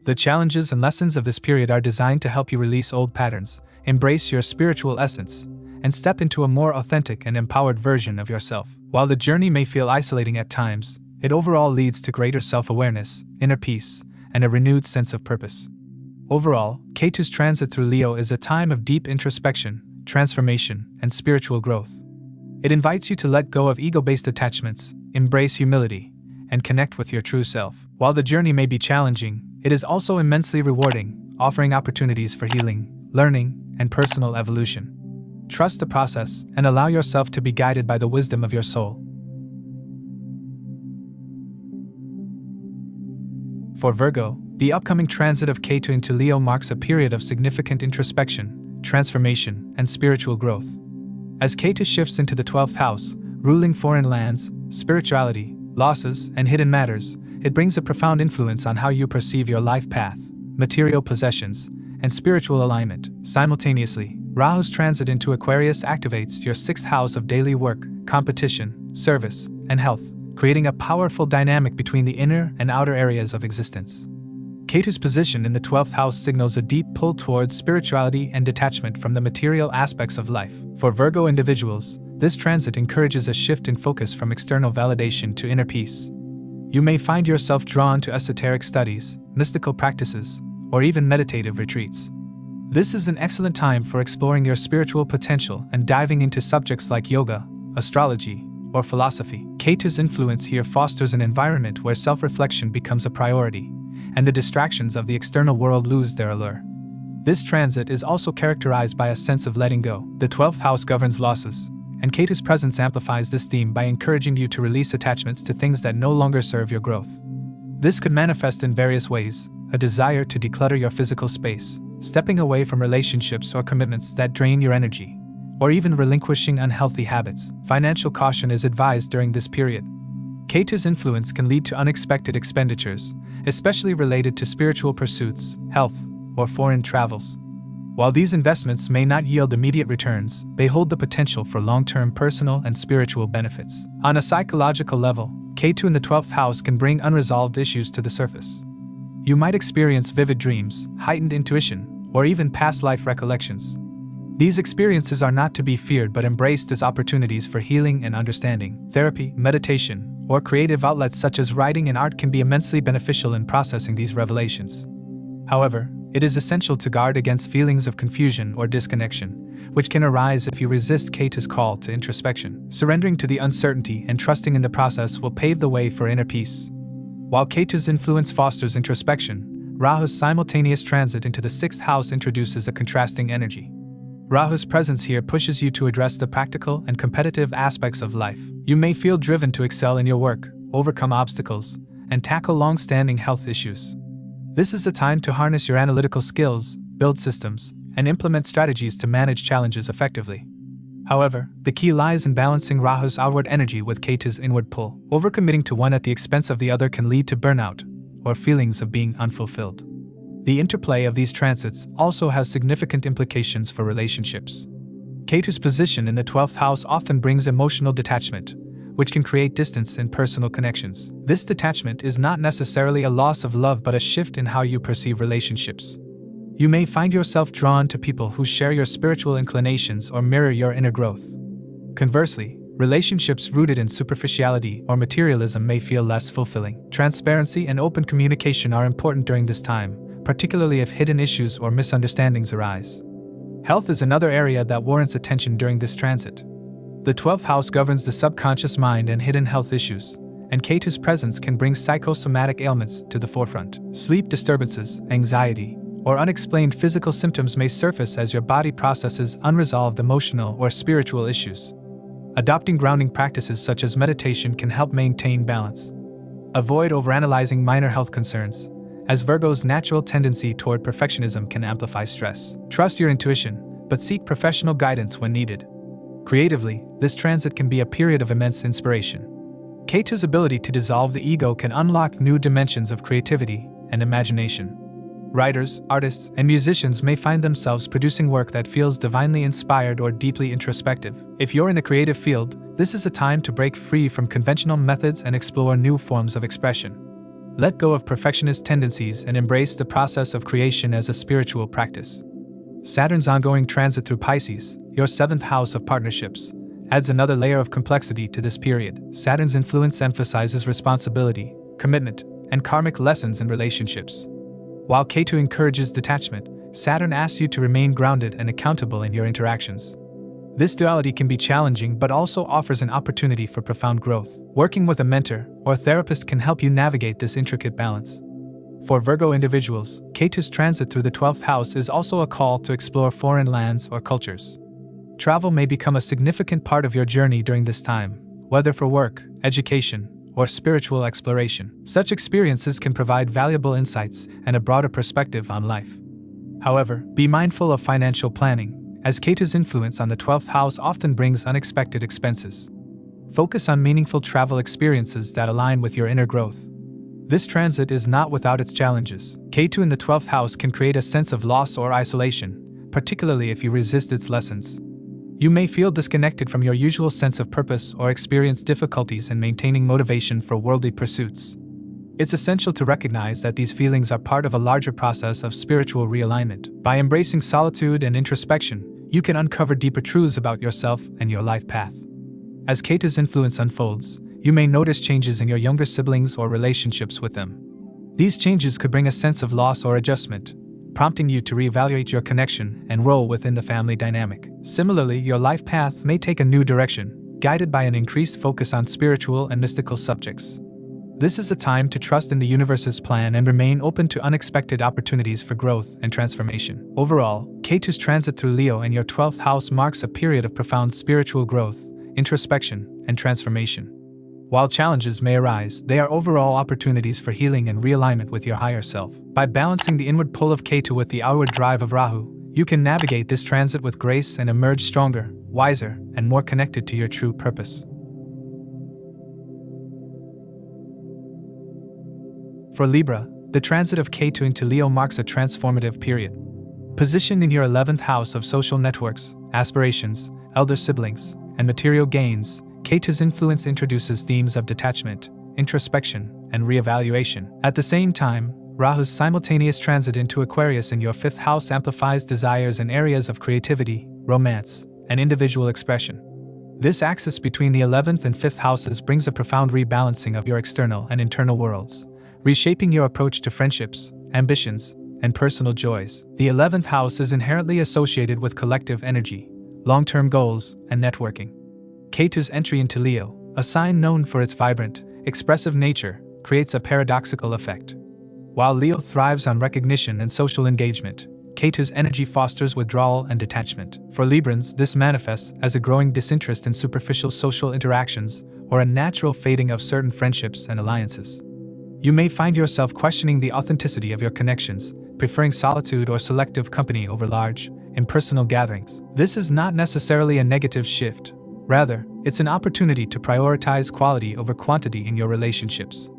The challenges and lessons of this period are designed to help you release old patterns, embrace your spiritual essence, and step into a more authentic and empowered version of yourself. While the journey may feel isolating at times, it overall leads to greater self-awareness, inner peace, and a renewed sense of purpose. Overall, Ketu's transit through Leo is a time of deep introspection, transformation, and spiritual growth. It invites you to let go of ego-based attachments, embrace humility, and connect with your true self. While the journey may be challenging, it is also immensely rewarding, offering opportunities for healing, learning, and personal evolution. Trust the process and allow yourself to be guided by the wisdom of your soul. For Virgo, the upcoming transit of Ketu into Leo marks a period of significant introspection, transformation, and spiritual growth. As Ketu shifts into the 12th house, ruling foreign lands, spirituality, losses, and hidden matters, it brings a profound influence on how you perceive your life path, material possessions, and spiritual alignment. Simultaneously, Rahu's transit into Aquarius activates your 6th house of daily work, competition, service, and health, creating a powerful dynamic between the inner and outer areas of existence. Ketu's position in the 12th house signals a deep pull towards spirituality and detachment from the material aspects of life. For Virgo individuals, this transit encourages a shift in focus from external validation to inner peace. You may find yourself drawn to esoteric studies, mystical practices, or even meditative retreats. This is an excellent time for exploring your spiritual potential and diving into subjects like yoga, astrology, or philosophy. Ketu's influence here fosters an environment where self-reflection becomes a priority, and the distractions of the external world lose their allure. This transit is also characterized by a sense of letting go. The 12th house governs losses, and Ketu's presence amplifies this theme by encouraging you to release attachments to things that no longer serve your growth. This could manifest in various ways: a desire to declutter your physical space, stepping away from relationships or commitments that drain your energy, or even relinquishing unhealthy habits. Financial caution is advised during this period. Ketu's influence can lead to unexpected expenditures, especially related to spiritual pursuits, health, or foreign travels. While these investments may not yield immediate returns, they hold the potential for long-term personal and spiritual benefits. On a psychological level, Ketu in the 12th house can bring unresolved issues to the surface. You might experience vivid dreams, heightened intuition, or even past life recollections. These experiences are not to be feared but embraced as opportunities for healing and understanding. Therapy, meditation, or creative outlets such as writing and art can be immensely beneficial in processing these revelations. However, it is essential to guard against feelings of confusion or disconnection, which can arise if you resist Ketu's call to introspection. Surrendering to the uncertainty and trusting in the process will pave the way for inner peace. While Ketu's influence fosters introspection, Rahu's simultaneous transit into the 6th house introduces a contrasting energy. Rahu's presence here pushes you to address the practical and competitive aspects of life. You may feel driven to excel in your work, overcome obstacles, and tackle long-standing health issues. This is a time to harness your analytical skills, build systems, and implement strategies to manage challenges effectively. However, the key lies in balancing Rahu's outward energy with Ketu's inward pull. Overcommitting to one at the expense of the other can lead to burnout, or feelings of being unfulfilled. The interplay of these transits also has significant implications for relationships. Ketu's position in the 12th house often brings emotional detachment, which can create distance in personal connections. This detachment is not necessarily a loss of love but a shift in how you perceive relationships. You may find yourself drawn to people who share your spiritual inclinations or mirror your inner growth. Conversely, relationships rooted in superficiality or materialism may feel less fulfilling. Transparency and open communication are important during this time, particularly if hidden issues or misunderstandings arise. Health is another area that warrants attention during this transit. The 12th house governs the subconscious mind and hidden health issues, and Ketu's presence can bring psychosomatic ailments to the forefront. Sleep disturbances, anxiety, or unexplained physical symptoms may surface as your body processes unresolved emotional or spiritual issues. Adopting grounding practices such as meditation can help maintain balance. Avoid overanalyzing minor health concerns, as Virgo's natural tendency toward perfectionism can amplify stress. Trust your intuition, but seek professional guidance when needed. Creatively, this transit can be a period of immense inspiration. Ketu's ability to dissolve the ego can unlock new dimensions of creativity and imagination. Writers, artists, and musicians may find themselves producing work that feels divinely inspired or deeply introspective. If you're in a creative field, this is a time to break free from conventional methods and explore new forms of expression. Let go of perfectionist tendencies and embrace the process of creation as a spiritual practice. Saturn's ongoing transit through Pisces, your 7th house of partnerships, adds another layer of complexity to this period. Saturn's influence emphasizes responsibility, commitment, and karmic lessons in relationships. While Ketu encourages detachment, Saturn asks you to remain grounded and accountable in your interactions. This duality can be challenging but also offers an opportunity for profound growth. Working with a mentor or therapist can help you navigate this intricate balance. For Virgo individuals, Ketu's transit through the 12th house is also a call to explore foreign lands or cultures. Travel may become a significant part of your journey during this time, whether for work, education, or spiritual exploration. Such experiences can provide valuable insights and a broader perspective on life. However, be mindful of financial planning, as Ketu's influence on the 12th house often brings unexpected expenses. Focus on meaningful travel experiences that align with your inner growth. This transit is not without its challenges. Ketu in the 12th house can create a sense of loss or isolation, particularly if you resist its lessons. You may feel disconnected from your usual sense of purpose or experience difficulties in maintaining motivation for worldly pursuits. It's essential to recognize that these feelings are part of a larger process of spiritual realignment. By embracing solitude and introspection, you can uncover deeper truths about yourself and your life path. As Ketu's influence unfolds, you may notice changes in your younger siblings or relationships with them. These changes could bring a sense of loss or adjustment, prompting you to reevaluate your connection and role within the family dynamic. Similarly, your life path may take a new direction, guided by an increased focus on spiritual and mystical subjects. This is a time to trust in the universe's plan and remain open to unexpected opportunities for growth and transformation. Overall, Ketu's transit through Leo and your 12th house marks a period of profound spiritual growth, introspection, and transformation. While challenges may arise, they are overall opportunities for healing and realignment with your higher self. By balancing the inward pull of Ketu with the outward drive of Rahu, you can navigate this transit with grace and emerge stronger, wiser, and more connected to your true purpose. For Libra, the transit of Ketu into Leo marks a transformative period. Positioned in your 11th house of social networks, aspirations, elder siblings, and material gains, Ketu's influence introduces themes of detachment, introspection, and reevaluation. At the same time, Rahu's simultaneous transit into Aquarius in your 5th house amplifies desires in areas of creativity, romance, and individual expression. This axis between the 11th and 5th houses brings a profound rebalancing of your external and internal worlds, reshaping your approach to friendships, ambitions, and personal joys. The 11th house is inherently associated with collective energy, long-term goals, and networking. Ketu's entry into Leo, a sign known for its vibrant, expressive nature, creates a paradoxical effect. While Leo thrives on recognition and social engagement, Ketu's energy fosters withdrawal and detachment. For Librans, this manifests as a growing disinterest in superficial social interactions or a natural fading of certain friendships and alliances. You may find yourself questioning the authenticity of your connections, preferring solitude or selective company over large, impersonal gatherings. This is not necessarily a negative shift. Rather, it's an opportunity to prioritize quality over quantity in your relationships.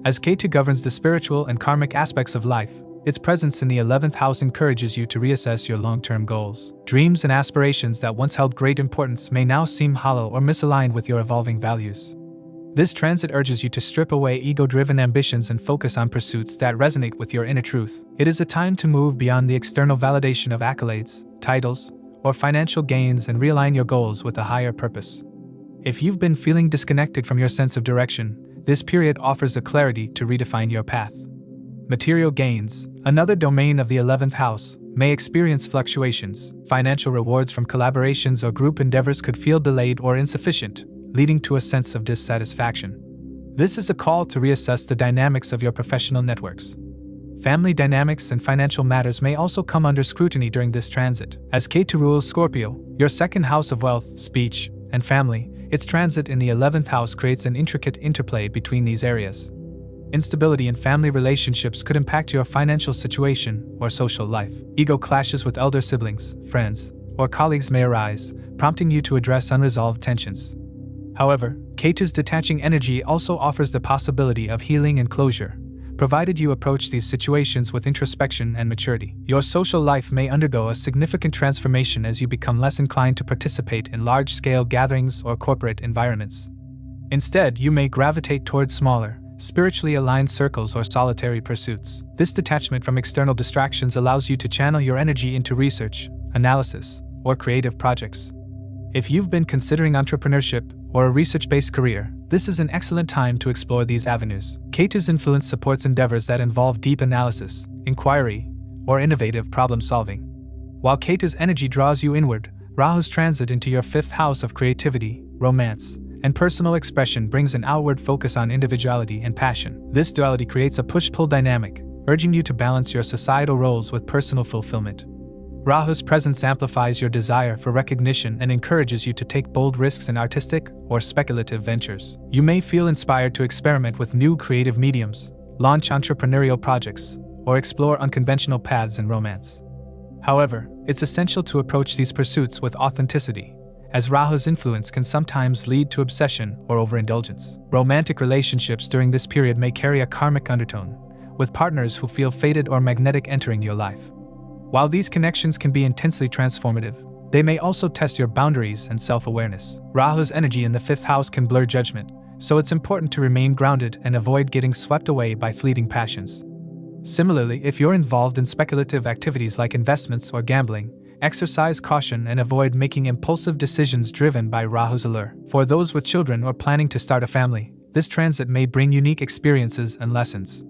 As Ketu governs the spiritual and karmic aspects of life, its presence in the 11th house encourages you to reassess your long-term goals. Dreams and aspirations that once held great importance may now seem hollow or misaligned with your evolving values. This transit urges you to strip away ego-driven ambitions and focus on pursuits that resonate with your inner truth. It is a time to move beyond the external validation of accolades, titles, or financial gains and realign your goals with a higher purpose. If you've been feeling disconnected from your sense of direction, this period offers the clarity to redefine your path. Material gains, another domain of the 11th house, may experience fluctuations. Financial rewards from collaborations or group endeavors could feel delayed or insufficient, leading to a sense of dissatisfaction. This is a call to reassess the dynamics of your professional networks. Family dynamics and financial matters may also come under scrutiny during this transit. As Ketu rules Scorpio, your 2nd house of wealth, speech, and family, its transit in the 11th house creates an intricate interplay between these areas. Instability in family relationships could impact your financial situation or social life. Ego clashes with elder siblings, friends, or colleagues may arise, prompting you to address unresolved tensions. However, Ketu's detaching energy also offers the possibility of healing and closure, provided you approach these situations with introspection and maturity. Your social life may undergo a significant transformation as you become less inclined to participate in large-scale gatherings or corporate environments. Instead, you may gravitate towards smaller, spiritually aligned circles or solitary pursuits. This detachment from external distractions allows you to channel your energy into research, analysis, or creative projects. If you've been considering entrepreneurship or a research-based career, this is an excellent time to explore these avenues. Ketu's influence supports endeavors that involve deep analysis, inquiry, or innovative problem-solving. While Ketu's energy draws you inward, Rahu's transit into your 5th house of creativity, romance, and personal expression brings an outward focus on individuality and passion. This duality creates a push-pull dynamic, urging you to balance your societal roles with personal fulfillment. Rahu's presence amplifies your desire for recognition and encourages you to take bold risks in artistic or speculative ventures. You may feel inspired to experiment with new creative mediums, launch entrepreneurial projects, or explore unconventional paths in romance. However, it's essential to approach these pursuits with authenticity, as Rahu's influence can sometimes lead to obsession or overindulgence. Romantic relationships during this period may carry a karmic undertone, with partners who feel fated or magnetic entering your life. While these connections can be intensely transformative, they may also test your boundaries and self-awareness. Rahu's energy in the 5th house can blur judgment, so it's important to remain grounded and avoid getting swept away by fleeting passions. Similarly, if you're involved in speculative activities like investments or gambling, exercise caution and avoid making impulsive decisions driven by Rahu's allure. For those with children or planning to start a family, this transit may bring unique experiences and lessons.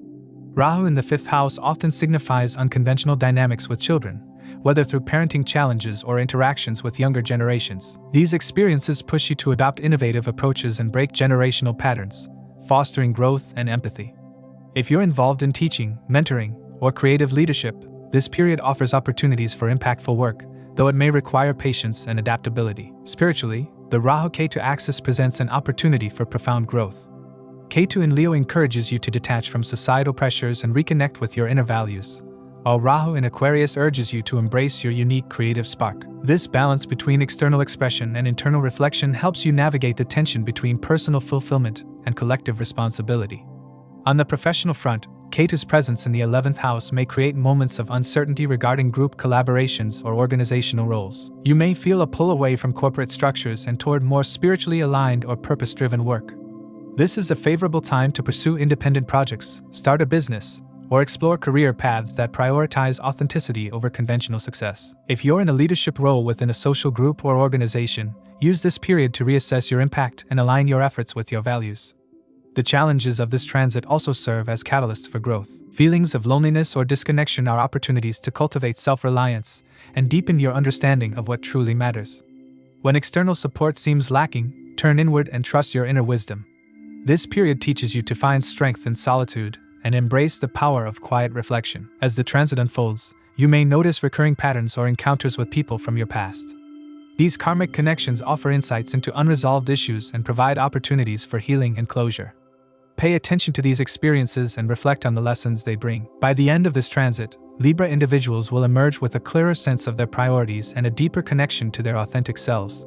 Rahu in the 5th house often signifies unconventional dynamics with children, whether through parenting challenges or interactions with younger generations. These experiences push you to adopt innovative approaches and break generational patterns, fostering growth and empathy. If you're involved in teaching, mentoring, or creative leadership, this period offers opportunities for impactful work, though it may require patience and adaptability. Spiritually, the Rahu-Ketu axis presents an opportunity for profound growth. Ketu in Leo encourages you to detach from societal pressures and reconnect with your inner values, while Rahu in Aquarius urges you to embrace your unique creative spark. This balance between external expression and internal reflection helps you navigate the tension between personal fulfillment and collective responsibility. On the professional front, Ketu's presence in the 11th house may create moments of uncertainty regarding group collaborations or organizational roles. You may feel a pull away from corporate structures and toward more spiritually aligned or purpose-driven work. This is a favorable time to pursue independent projects, start a business, or explore career paths that prioritize authenticity over conventional success. If you're in a leadership role within a social group or organization, use this period to reassess your impact and align your efforts with your values. The challenges of this transit also serve as catalysts for growth. Feelings of loneliness or disconnection are opportunities to cultivate self-reliance and deepen your understanding of what truly matters. When external support seems lacking, turn inward and trust your inner wisdom. This period teaches you to find strength in solitude and embrace the power of quiet reflection. As the transit unfolds, you may notice recurring patterns or encounters with people from your past. These karmic connections offer insights into unresolved issues and provide opportunities for healing and closure. Pay attention to these experiences and reflect on the lessons they bring. By the end of this transit, Libra individuals will emerge with a clearer sense of their priorities and a deeper connection to their authentic selves.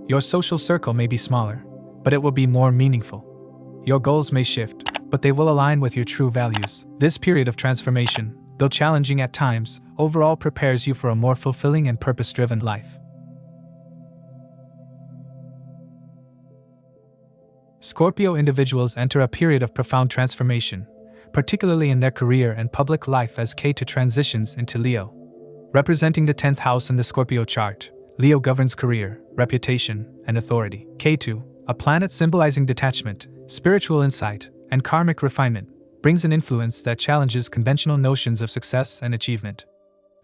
Your social circle may be smaller, but it will be more meaningful. Your goals may shift, but they will align with your true values. This period of transformation, though challenging at times, overall prepares you for a more fulfilling and purpose-driven life. Scorpio individuals enter a period of profound transformation, particularly in their career and public life as Ketu transitions into Leo. Representing the 10th house in the Scorpio chart, Leo governs career, reputation, and authority. Ketu, a planet symbolizing detachment, spiritual insight, and karmic refinement, brings an influence that challenges conventional notions of success and achievement.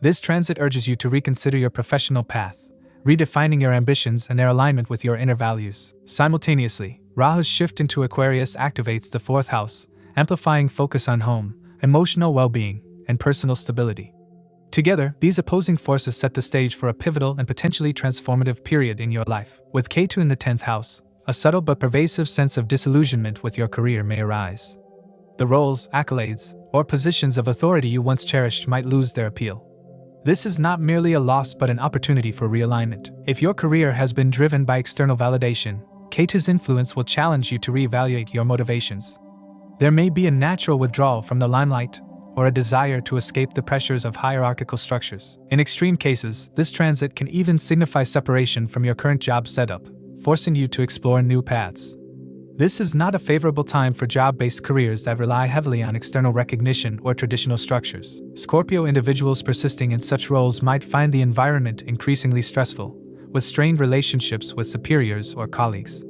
This transit urges you to reconsider your professional path, redefining your ambitions and their alignment with your inner values. Simultaneously, Rahu's shift into Aquarius activates the 4th house, amplifying focus on home, emotional well-being, and personal stability. Together, these opposing forces set the stage for a pivotal and potentially transformative period in your life. With Ketu in the 10th house, a subtle but pervasive sense of disillusionment with your career may arise. The roles, accolades, or positions of authority you once cherished might lose their appeal. This is not merely a loss but an opportunity for realignment. If your career has been driven by external validation, Ketu's influence will challenge you to reevaluate your motivations. There may be a natural withdrawal from the limelight or a desire to escape the pressures of hierarchical structures. In extreme cases, this transit can even signify separation from your current job setup, forcing you to explore new paths. This is not a favorable time for job-based careers that rely heavily on external recognition or traditional structures. Scorpio individuals persisting in such roles might find the environment increasingly stressful, with strained relationships with superiors or colleagues.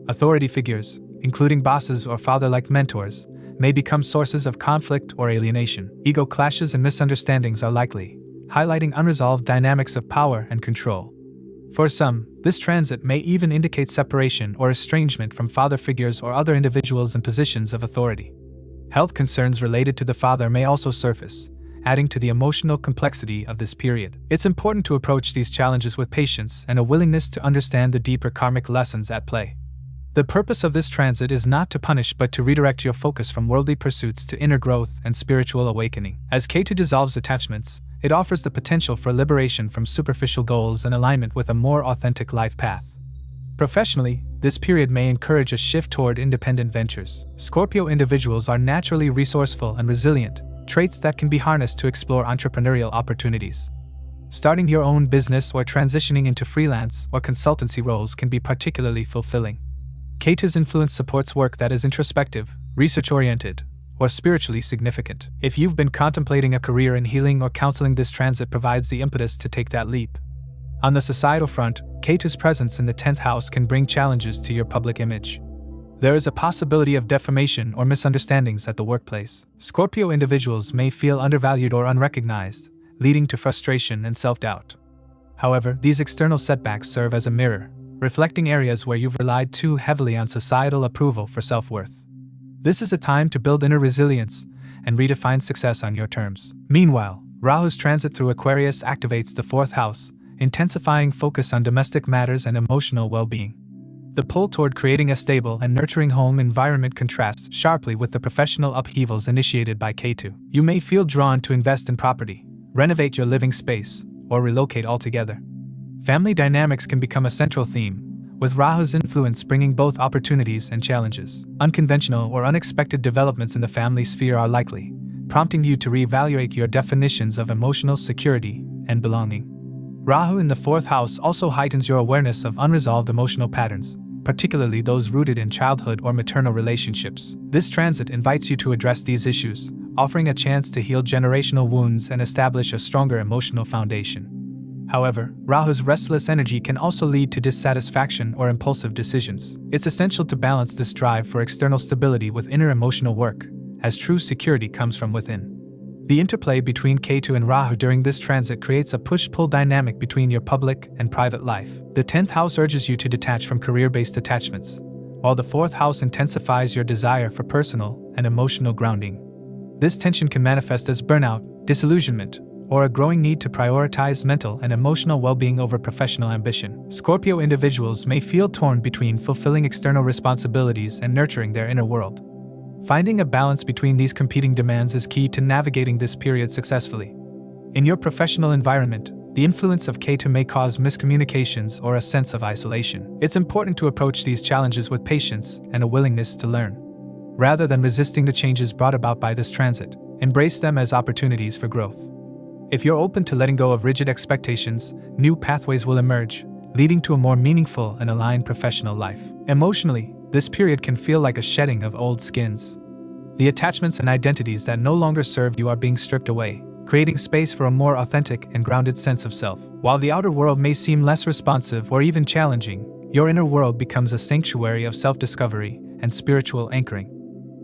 Authority figures, including bosses or father-like mentors, may become sources of conflict or alienation. Ego clashes and misunderstandings are likely, highlighting unresolved dynamics of power and control. For some, this transit may even indicate separation or estrangement from father figures or other individuals in positions of authority. Health concerns related to the father may also surface, adding to the emotional complexity of this period. It's important to approach these challenges with patience and a willingness to understand the deeper karmic lessons at play. The purpose of this transit is not to punish but to redirect your focus from worldly pursuits to inner growth and spiritual awakening. As Ketu dissolves attachments, it offers the potential for liberation from superficial goals and alignment with a more authentic life path. Professionally, this period may encourage a shift toward independent ventures. Scorpio individuals are naturally resourceful and resilient, traits that can be harnessed to explore entrepreneurial opportunities. Starting your own business or transitioning into freelance or consultancy roles can be particularly fulfilling. Ketu's influence supports work that is introspective, research-oriented, or spiritually significant. If you've been contemplating a career in healing or counseling, this transit provides the impetus to take that leap. On the societal front, Ketu's presence in the 10th house can bring challenges to your public image. There is a possibility of defamation or misunderstandings at the workplace. Scorpio individuals may feel undervalued or unrecognized, leading to frustration and self-doubt. However, these external setbacks serve as a mirror, reflecting areas where you've relied too heavily on societal approval for self-worth. This is a time to build inner resilience and redefine success on your terms. Meanwhile, Rahu's transit through Aquarius activates the 4th house, intensifying focus on domestic matters and emotional well-being. The pull toward creating a stable and nurturing home environment contrasts sharply with the professional upheavals initiated by Ketu. You may feel drawn to invest in property, renovate your living space, or relocate altogether. Family dynamics can become a central theme, with Rahu's influence bringing both opportunities and challenges. Unconventional or unexpected developments in the family sphere are likely, prompting you to reevaluate your definitions of emotional security and belonging. Rahu in the 4th house also heightens your awareness of unresolved emotional patterns, particularly those rooted in childhood or maternal relationships. This transit invites you to address these issues, offering a chance to heal generational wounds and establish a stronger emotional foundation. However, Rahu's restless energy can also lead to dissatisfaction or impulsive decisions. It's essential to balance this drive for external stability with inner emotional work, as true security comes from within. The interplay between Ketu and Rahu during this transit creates a push-pull dynamic between your public and private life. The 10th house urges you to detach from career-based attachments, while the 4th house intensifies your desire for personal and emotional grounding. This tension can manifest as burnout, disillusionment, or a growing need to prioritize mental and emotional well-being over professional ambition. Scorpio individuals may feel torn between fulfilling external responsibilities and nurturing their inner world. Finding a balance between these competing demands is key to navigating this period successfully. In your professional environment, the influence of Ketu may cause miscommunications or a sense of isolation. It's important to approach these challenges with patience and a willingness to learn. Rather than resisting the changes brought about by this transit, embrace them as opportunities for growth. If you're open to letting go of rigid expectations, new pathways will emerge, leading to a more meaningful and aligned professional life. Emotionally, this period can feel like a shedding of old skins. The attachments and identities that no longer serve you are being stripped away, creating space for a more authentic and grounded sense of self. While the outer world may seem less responsive or even challenging, your inner world becomes a sanctuary of self-discovery and spiritual anchoring.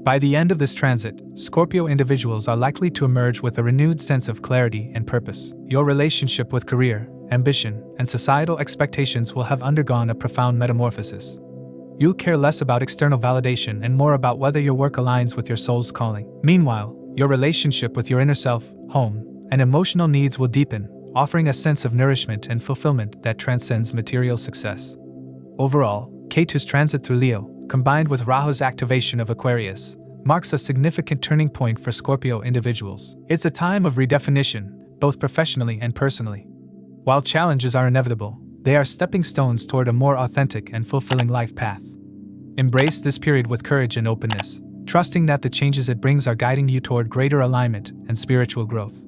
By the end of this transit, Scorpio individuals are likely to emerge with a renewed sense of clarity and purpose. Your relationship with career, ambition, and societal expectations will have undergone a profound metamorphosis. You'll care less about external validation and more about whether your work aligns with your soul's calling. Meanwhile, your relationship with your inner self, home, and emotional needs will deepen, offering a sense of nourishment and fulfillment that transcends material success. Overall, Ketu's transit through Leo, combined with Rahu's activation of Aquarius, marks a significant turning point for Scorpio individuals. It's a time of redefinition, both professionally and personally. While challenges are inevitable, they are stepping stones toward a more authentic and fulfilling life path. Embrace this period with courage and openness, trusting that the changes it brings are guiding you toward greater alignment and spiritual growth.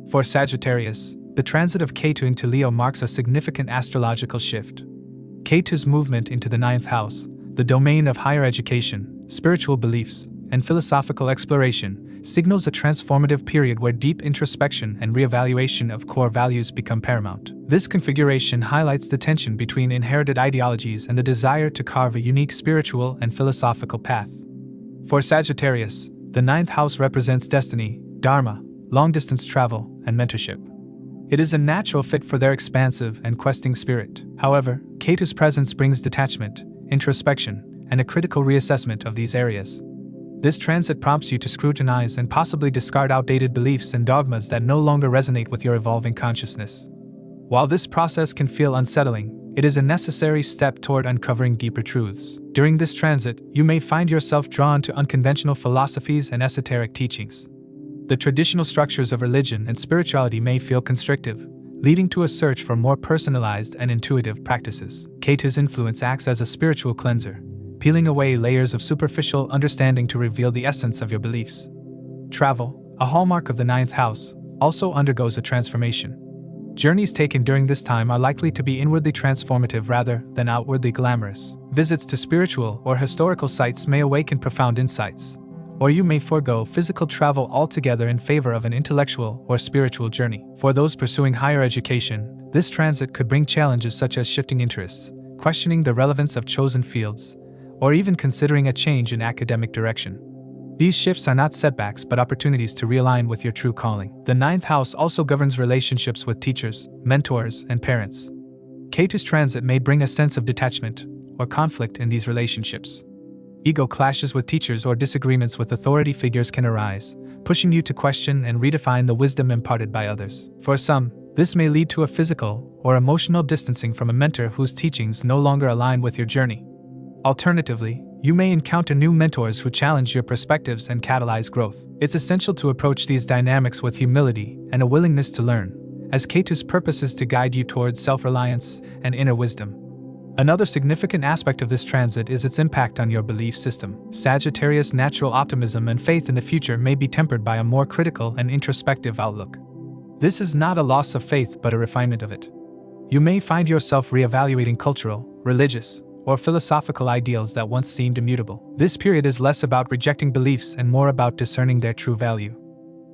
For Sagittarius, the transit of Ketu into Leo marks a significant astrological shift. Ketu's movement into the 9th house, the domain of higher education, spiritual beliefs, and philosophical exploration, signals a transformative period where deep introspection and reevaluation of core values become paramount. This configuration highlights the tension between inherited ideologies and the desire to carve a unique spiritual and philosophical path. For Sagittarius, the 9th house represents destiny, dharma, long-distance travel, and mentorship. It is a natural fit for their expansive and questing spirit. However, Ketu's presence brings detachment, introspection, and a critical reassessment of these areas. This transit prompts you to scrutinize and possibly discard outdated beliefs and dogmas that no longer resonate with your evolving consciousness. While this process can feel unsettling, it is a necessary step toward uncovering deeper truths. During this transit, you may find yourself drawn to unconventional philosophies and esoteric teachings. The traditional structures of religion and spirituality may feel constrictive, leading to a search for more personalized and intuitive practices. Ketu's influence acts as a spiritual cleanser, peeling away layers of superficial understanding to reveal the essence of your beliefs. Travel, a hallmark of the 9th house, also undergoes a transformation. Journeys taken during this time are likely to be inwardly transformative rather than outwardly glamorous. Visits to spiritual or historical sites may awaken profound insights, or you may forego physical travel altogether in favor of an intellectual or spiritual journey. For those pursuing higher education, this transit could bring challenges such as shifting interests, questioning the relevance of chosen fields, or even considering a change in academic direction. These shifts are not setbacks but opportunities to realign with your true calling. The 9th house also governs relationships with teachers, mentors, and parents. Ketu's transit may bring a sense of detachment or conflict in these relationships. Ego clashes with teachers or disagreements with authority figures can arise, pushing you to question and redefine the wisdom imparted by others. For some, this may lead to a physical or emotional distancing from a mentor whose teachings no longer align with your journey. Alternatively, you may encounter new mentors who challenge your perspectives and catalyze growth. It's essential to approach these dynamics with humility and a willingness to learn, as Ketu's purpose is to guide you towards self-reliance and inner wisdom. Another significant aspect of this transit is its impact on your belief system. Sagittarius' natural optimism and faith in the future may be tempered by a more critical and introspective outlook. This is not a loss of faith but a refinement of it. You may find yourself reevaluating cultural, religious, or philosophical ideals that once seemed immutable. This period is less about rejecting beliefs and more about discerning their true value.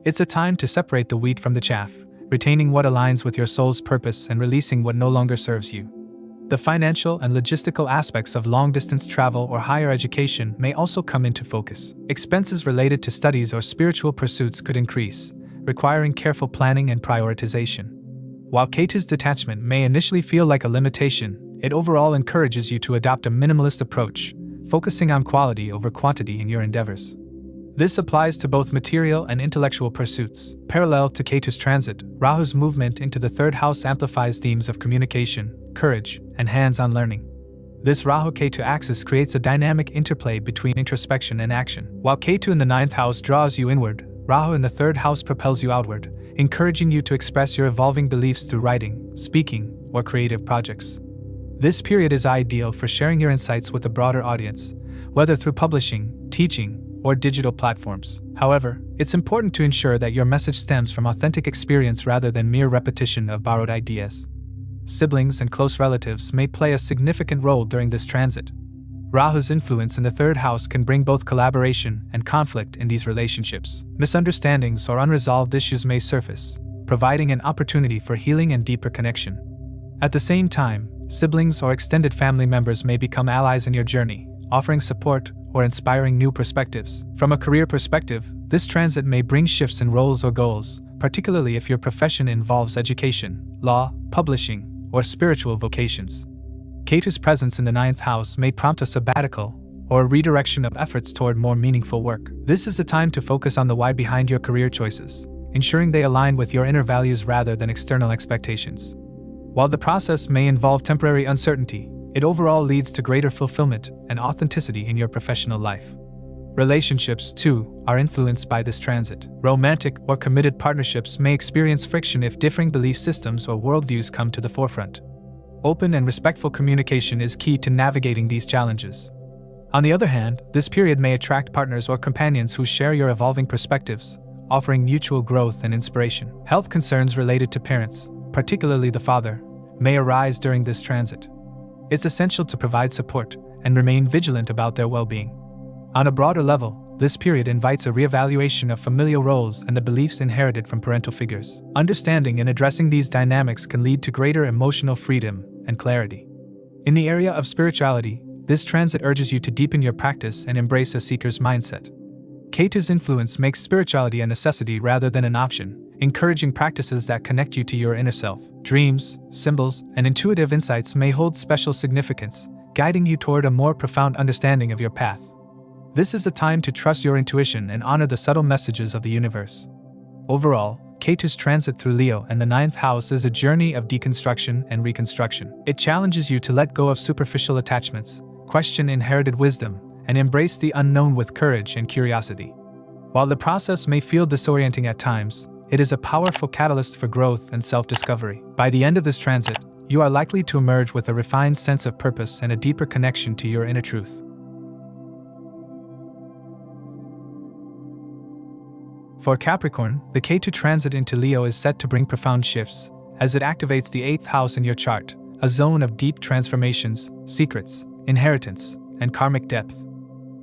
It's a time to separate the wheat from the chaff, retaining what aligns with your soul's purpose and releasing what no longer serves you. The financial and logistical aspects of long-distance travel or higher education may also come into focus. Expenses related to studies or spiritual pursuits could increase, requiring careful planning and prioritization. While Ketu's detachment may initially feel like a limitation, it overall encourages you to adopt a minimalist approach, focusing on quality over quantity in your endeavors. This applies to both material and intellectual pursuits. Parallel to Ketu's transit, Rahu's movement into the third house amplifies themes of communication, courage, and hands-on learning. This Rahu-Ketu axis creates a dynamic interplay between introspection and action. While Ketu in the ninth house draws you inward, Rahu in the third house propels you outward, encouraging you to express your evolving beliefs through writing, speaking, or creative projects. This period is ideal for sharing your insights with a broader audience, whether through publishing, teaching, or digital platforms. However, it's important to ensure that your message stems from authentic experience rather than mere repetition of borrowed ideas. Siblings and close relatives may play a significant role during this transit. Rahu's influence in the third house can bring both collaboration and conflict in these relationships. Misunderstandings or unresolved issues may surface, providing an opportunity for healing and deeper connection. At the same time, siblings or extended family members may become allies in your journey, offering support or inspiring new perspectives. From a career perspective, this transit may bring shifts in roles or goals, particularly if your profession involves education, law, publishing, or spiritual vocations. Ketu's presence in the ninth house may prompt a sabbatical or a redirection of efforts toward more meaningful work. This is a time to focus on the why behind your career choices, ensuring they align with your inner values rather than external expectations. While the process may involve temporary uncertainty, it overall leads to greater fulfillment and authenticity in your professional life. Relationships, too, are influenced by this transit. Romantic or committed partnerships may experience friction if differing belief systems or worldviews come to the forefront. Open and respectful communication is key to navigating these challenges. On the other hand, this period may attract partners or companions who share your evolving perspectives, offering mutual growth and inspiration. Health concerns related to parents, particularly the father, may arise during this transit. It's essential to provide support and remain vigilant about their well-being. On a broader level, this period invites a reevaluation of familial roles and the beliefs inherited from parental figures. Understanding and addressing these dynamics can lead to greater emotional freedom and clarity. In the area of spirituality, this transit urges you to deepen your practice and embrace a seeker's mindset. Ketu's influence makes spirituality a necessity rather than an option, encouraging practices that connect you to your inner self. Dreams, symbols, and intuitive insights may hold special significance, guiding you toward a more profound understanding of your path. This is a time to trust your intuition and honor the subtle messages of the universe. Overall, Ketu's transit through Leo and the ninth house is a journey of deconstruction and reconstruction. It challenges you to let go of superficial attachments, question inherited wisdom, and embrace the unknown with courage and curiosity. While the process may feel disorienting at times, it is a powerful catalyst for growth and self-discovery. By the end of this transit, you are likely to emerge with a refined sense of purpose and a deeper connection to your inner truth. For Capricorn, the Ketu transit into Leo is set to bring profound shifts, as it activates the 8th house in your chart, a zone of deep transformations, secrets, inheritance, and karmic depth.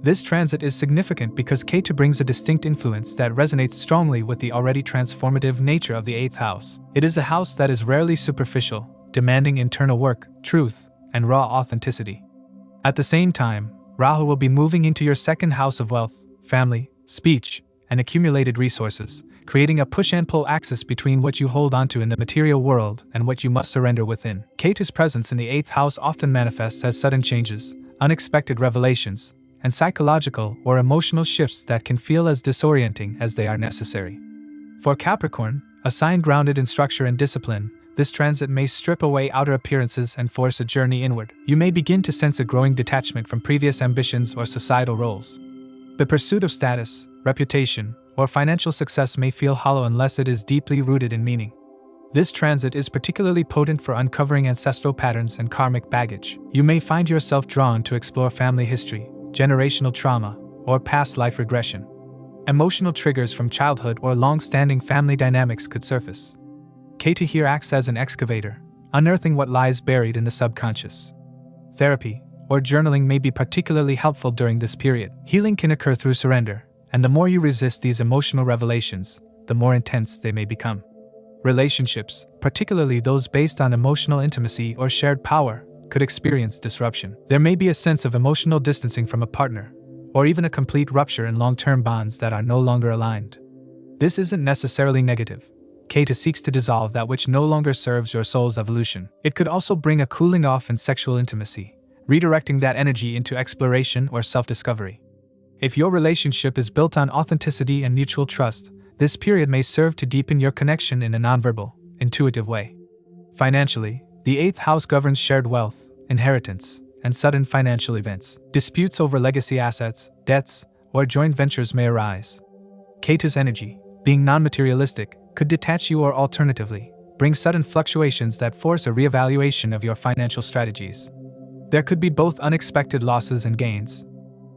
This transit is significant because Ketu brings a distinct influence that resonates strongly with the already transformative nature of the 8th house. It is a house that is rarely superficial, demanding internal work, truth, and raw authenticity. At the same time, Rahu will be moving into your 2nd house of wealth, family, speech, and accumulated resources, creating a push and pull axis between what you hold onto in the material world and what you must surrender within. Ketu's presence in the 8th house often manifests as sudden changes, unexpected revelations, and psychological or emotional shifts that can feel as disorienting as they are necessary. For Capricorn, a sign grounded in structure and discipline, this transit may strip away outer appearances and force a journey inward. You may begin to sense a growing detachment from previous ambitions or societal roles. The pursuit of status, reputation, or financial success may feel hollow unless it is deeply rooted in meaning. This transit is particularly potent for uncovering ancestral patterns and karmic baggage. You may find yourself drawn to explore family history, generational trauma, or past life regression. Emotional triggers from childhood or long-standing family dynamics could surface. Ketu here acts as an excavator, unearthing what lies buried in the subconscious. Therapy or journaling may be particularly helpful during this period. Healing can occur through surrender, and the more you resist these emotional revelations, the more intense they may become. Relationships, particularly those based on emotional intimacy or shared power, could experience disruption. There may be a sense of emotional distancing from a partner, or even a complete rupture in long-term bonds that are no longer aligned. This isn't necessarily negative. Ketu seeks to dissolve that which no longer serves your soul's evolution. It could also bring a cooling off in sexual intimacy, redirecting that energy into exploration or self-discovery. If your relationship is built on authenticity and mutual trust, this period may serve to deepen your connection in a nonverbal, intuitive way. Financially, the 8th house governs shared wealth, inheritance, and sudden financial events. Disputes over legacy assets, debts, or joint ventures may arise. Ketu's energy, being non-materialistic, could detach you or alternatively, bring sudden fluctuations that force a reevaluation of your financial strategies. There could be both unexpected losses and gains.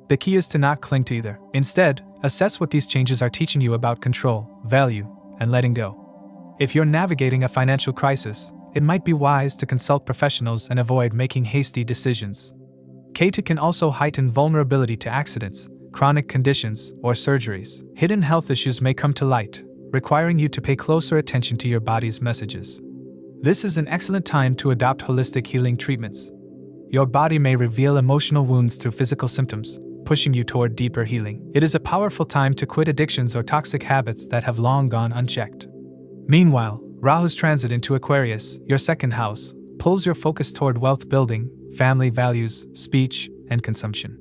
The key is to not cling to either. Instead, assess what these changes are teaching you about control, value, and letting go. If you're navigating a financial crisis, it might be wise to consult professionals and avoid making hasty decisions. Ketu can also heighten vulnerability to accidents, chronic conditions, or surgeries. Hidden health issues may come to light, requiring you to pay closer attention to your body's messages. This is an excellent time to adopt holistic healing treatments. Your body may reveal emotional wounds through physical symptoms, pushing you toward deeper healing. It is a powerful time to quit addictions or toxic habits that have long gone unchecked. Meanwhile, Rahu's transit into Aquarius, your 2nd house, pulls your focus toward wealth building, family values, speech, and consumption.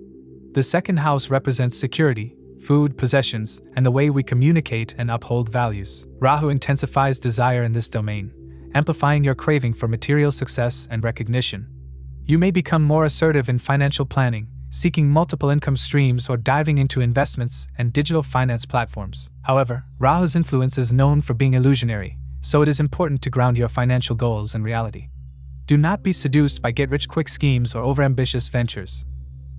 The 2nd house represents security, food, possessions, and the way we communicate and uphold values. Rahu intensifies desire in this domain, amplifying your craving for material success and recognition. You may become more assertive in financial planning, seeking multiple income streams or diving into investments and digital finance platforms. However, Rahu's influence is known for being illusionary, so it is important to ground your financial goals in reality. Do not be seduced by get-rich-quick schemes or overambitious ventures.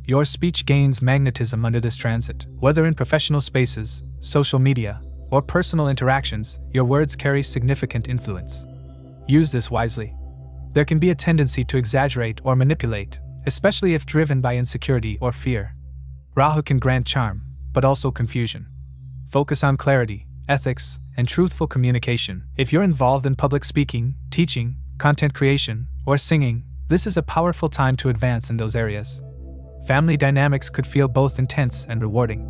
Your speech gains magnetism under this transit. Whether in professional spaces, social media, or personal interactions, your words carry significant influence. Use this wisely. There can be a tendency to exaggerate or manipulate, especially if driven by insecurity or fear. Rahu can grant charm, but also confusion. Focus on clarity, ethics, and truthful communication. If you're involved in public speaking, teaching, content creation, or singing, this is a powerful time to advance in those areas. Family dynamics could feel both intense and rewarding.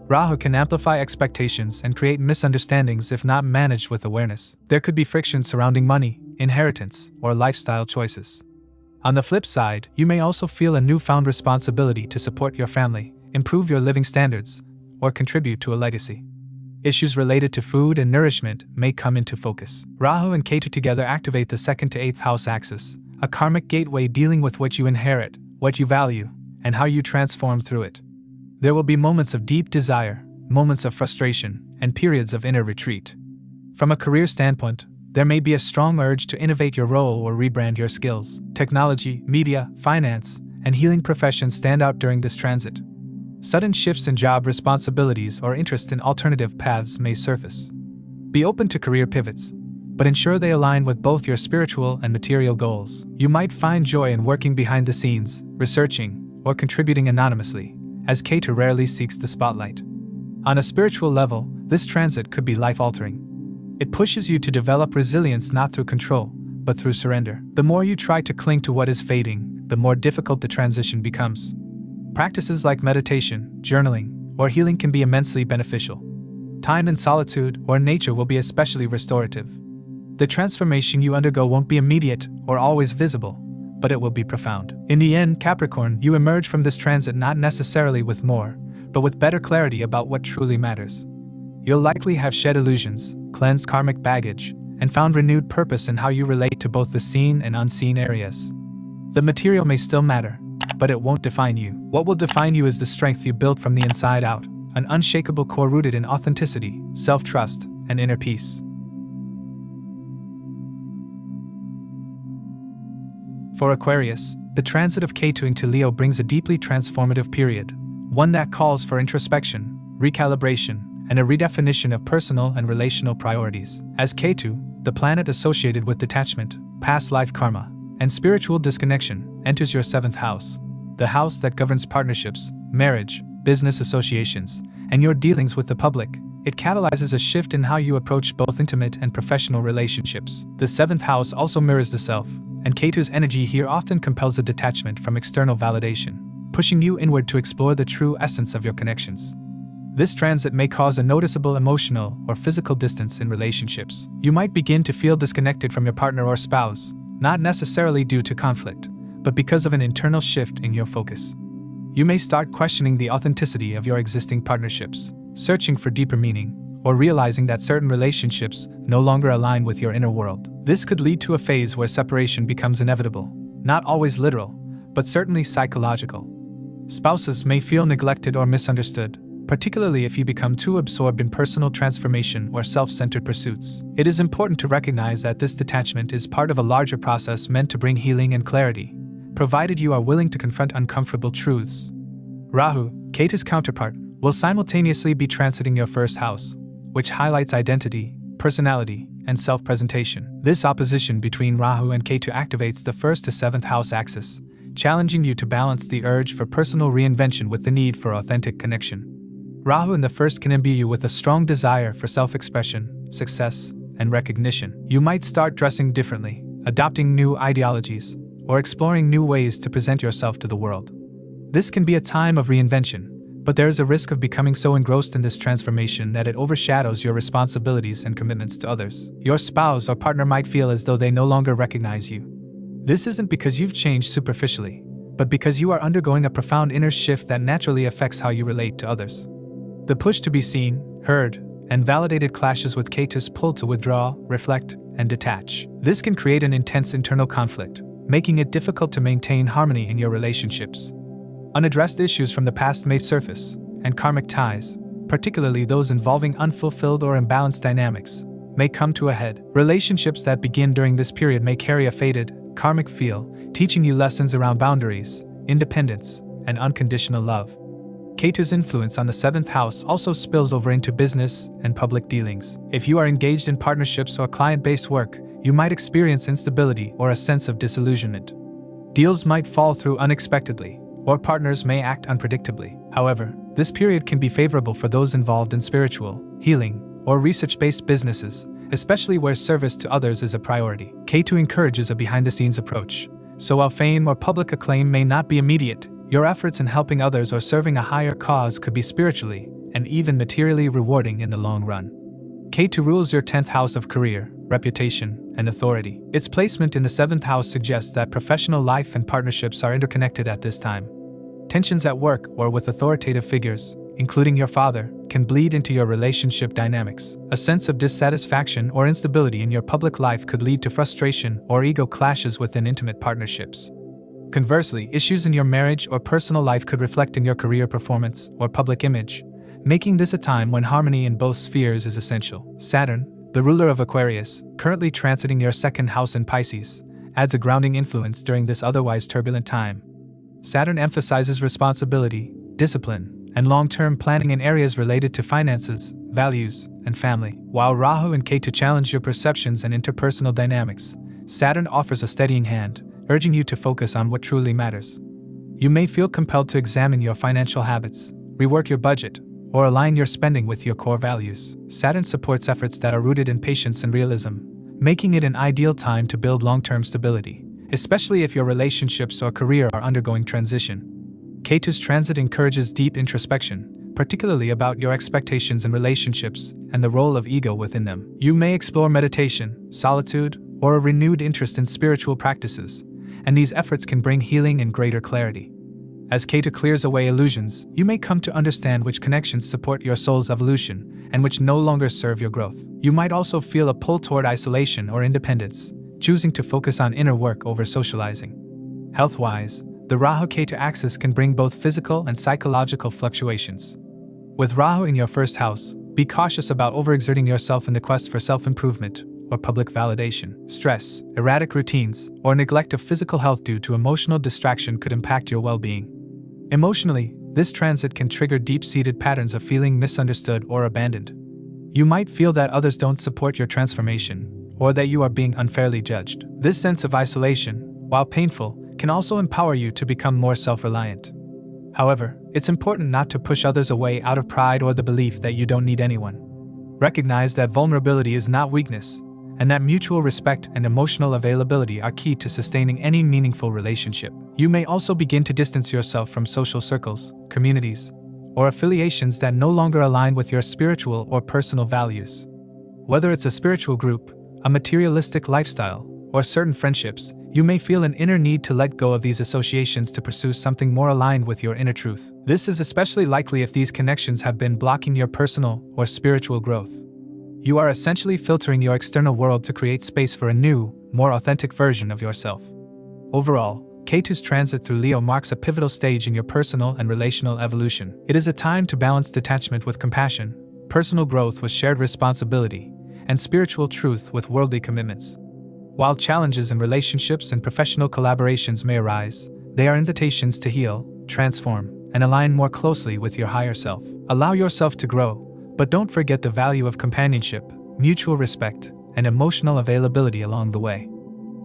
Rahu can amplify expectations and create misunderstandings if not managed with awareness. There could be friction surrounding money, inheritance, or lifestyle choices. On the flip side, you may also feel a newfound responsibility to support your family, improve your living standards, or contribute to a legacy. Issues related to food and nourishment may come into focus. Rahu and Ketu together activate the 2nd to 8th house axis, a karmic gateway dealing with what you inherit, what you value, and how you transform through it. There will be moments of deep desire, moments of frustration, and periods of inner retreat. From a career standpoint, there may be a strong urge to innovate your role or rebrand your skills. Technology, media, finance, and healing professions stand out during this transit. Sudden shifts in job responsibilities or interest in alternative paths may surface. Be open to career pivots, but ensure they align with both your spiritual and material goals. You might find joy in working behind the scenes, researching, or contributing anonymously, as Ketu rarely seeks the spotlight. On a spiritual level, this transit could be life-altering. It pushes you to develop resilience not through control, but through surrender. The more you try to cling to what is fading, the more difficult the transition becomes. Practices like meditation, journaling, or healing can be immensely beneficial. Time in solitude or nature will be especially restorative. The transformation you undergo won't be immediate or always visible, but it will be profound. In the end, Capricorn, you emerge from this transit not necessarily with more, but with better clarity about what truly matters. You'll likely have shed illusions, cleansed karmic baggage, and found renewed purpose in how you relate to both the seen and unseen areas. The material may still matter, but it won't define you. What will define you is the strength you build from the inside out, an unshakable core rooted in authenticity, self-trust, and inner peace. For Aquarius, the transit of Ketu into Leo brings a deeply transformative period, one that calls for introspection, recalibration, and a redefinition of personal and relational priorities. As Ketu, the planet associated with detachment, past life karma, and spiritual disconnection, enters your 7th house, the house that governs partnerships, marriage, business associations, and your dealings with the public, it catalyzes a shift in how you approach both intimate and professional relationships. The 7th house also mirrors the self, and Ketu's energy here often compels a detachment from external validation, pushing you inward to explore the true essence of your connections. This transit may cause a noticeable emotional or physical distance in relationships. You might begin to feel disconnected from your partner or spouse, not necessarily due to conflict, but because of an internal shift in your focus. You may start questioning the authenticity of your existing partnerships, searching for deeper meaning, or realizing that certain relationships no longer align with your inner world. This could lead to a phase where separation becomes inevitable, not always literal, but certainly psychological. Spouses may feel neglected or misunderstood, particularly if you become too absorbed in personal transformation or self-centered pursuits. It is important to recognize that this detachment is part of a larger process meant to bring healing and clarity, provided you are willing to confront uncomfortable truths. Rahu, Ketu's counterpart, will simultaneously be transiting your 1st house, which highlights identity, personality, and self-presentation. This opposition between Rahu and Ketu activates the 1st to 7th house axis, challenging you to balance the urge for personal reinvention with the need for authentic connection. Rahu in the 1st can imbue you with a strong desire for self-expression, success, and recognition. You might start dressing differently, adopting new ideologies, or exploring new ways to present yourself to the world. This can be a time of reinvention, but there is a risk of becoming so engrossed in this transformation that it overshadows your responsibilities and commitments to others. Your spouse or partner might feel as though they no longer recognize you. This isn't because you've changed superficially, but because you are undergoing a profound inner shift that naturally affects how you relate to others. The push to be seen, heard, and validated clashes with Ketu's pull to withdraw, reflect, and detach. This can create an intense internal conflict, making it difficult to maintain harmony in your relationships. Unaddressed issues from the past may surface, and karmic ties, particularly those involving unfulfilled or imbalanced dynamics, may come to a head. Relationships that begin during this period may carry a faded, karmic feel, teaching you lessons around boundaries, independence, and unconditional love. Ketu's influence on the 7th house also spills over into business and public dealings. If you are engaged in partnerships or client-based work, you might experience instability or a sense of disillusionment. Deals might fall through unexpectedly, or partners may act unpredictably. However, this period can be favorable for those involved in spiritual, healing, or research-based businesses, especially where service to others is a priority. Ketu encourages a behind-the-scenes approach, so while fame or public acclaim may not be immediate, your efforts in helping others or serving a higher cause could be spiritually and even materially rewarding in the long run. Ketu rules your 10th house of career, reputation, and authority. Its placement in the 7th house suggests that professional life and partnerships are interconnected at this time. Tensions at work or with authoritative figures, including your father, can bleed into your relationship dynamics. A sense of dissatisfaction or instability in your public life could lead to frustration or ego clashes within intimate partnerships. Conversely, issues in your marriage or personal life could reflect in your career performance or public image, making this a time when harmony in both spheres is essential. Saturn, the ruler of Aquarius, currently transiting your 2nd house in Pisces, adds a grounding influence during this otherwise turbulent time. Saturn emphasizes responsibility, discipline, and long-term planning in areas related to finances, values, and family. While Rahu and Ketu challenge your perceptions and interpersonal dynamics, Saturn offers a steadying hand, urging you to focus on what truly matters. You may feel compelled to examine your financial habits, rework your budget, or align your spending with your core values. Saturn supports efforts that are rooted in patience and realism, making it an ideal time to build long-term stability, especially if your relationships or career are undergoing transition. Ketu's transit encourages deep introspection, particularly about your expectations in relationships and the role of ego within them. You may explore meditation, solitude, or a renewed interest in spiritual practices, and these efforts can bring healing and greater clarity. As Ketu clears away illusions, you may come to understand which connections support your soul's evolution and which no longer serve your growth. You might also feel a pull toward isolation or independence, choosing to focus on inner work over socializing. Health-wise, the Rahu-Ketu axis can bring both physical and psychological fluctuations. With Rahu in your 1st house, be cautious about overexerting yourself in the quest for self-improvement or public validation. Stress, erratic routines, or neglect of physical health due to emotional distraction could impact your well-being. Emotionally, this transit can trigger deep-seated patterns of feeling misunderstood or abandoned. You might feel that others don't support your transformation, or that you are being unfairly judged. This sense of isolation, while painful, can also empower you to become more self-reliant. However, it's important not to push others away out of pride or the belief that you don't need anyone. Recognize that vulnerability is not weakness, and that mutual respect and emotional availability are key to sustaining any meaningful relationship. You may also begin to distance yourself from social circles, communities, or affiliations that no longer align with your spiritual or personal values. Whether it's a spiritual group, a materialistic lifestyle, or certain friendships, you may feel an inner need to let go of these associations to pursue something more aligned with your inner truth. This is especially likely if these connections have been blocking your personal or spiritual growth. You are essentially filtering your external world to create space for a new, more authentic version of yourself. Overall, Ketu's transit through Leo marks a pivotal stage in your personal and relational evolution. It is a time to balance detachment with compassion, personal growth with shared responsibility, and spiritual truth with worldly commitments. While challenges in relationships and professional collaborations may arise, they are invitations to heal, transform, and align more closely with your higher self. Allow yourself to grow, but don't forget the value of companionship, mutual respect, and emotional availability along the way.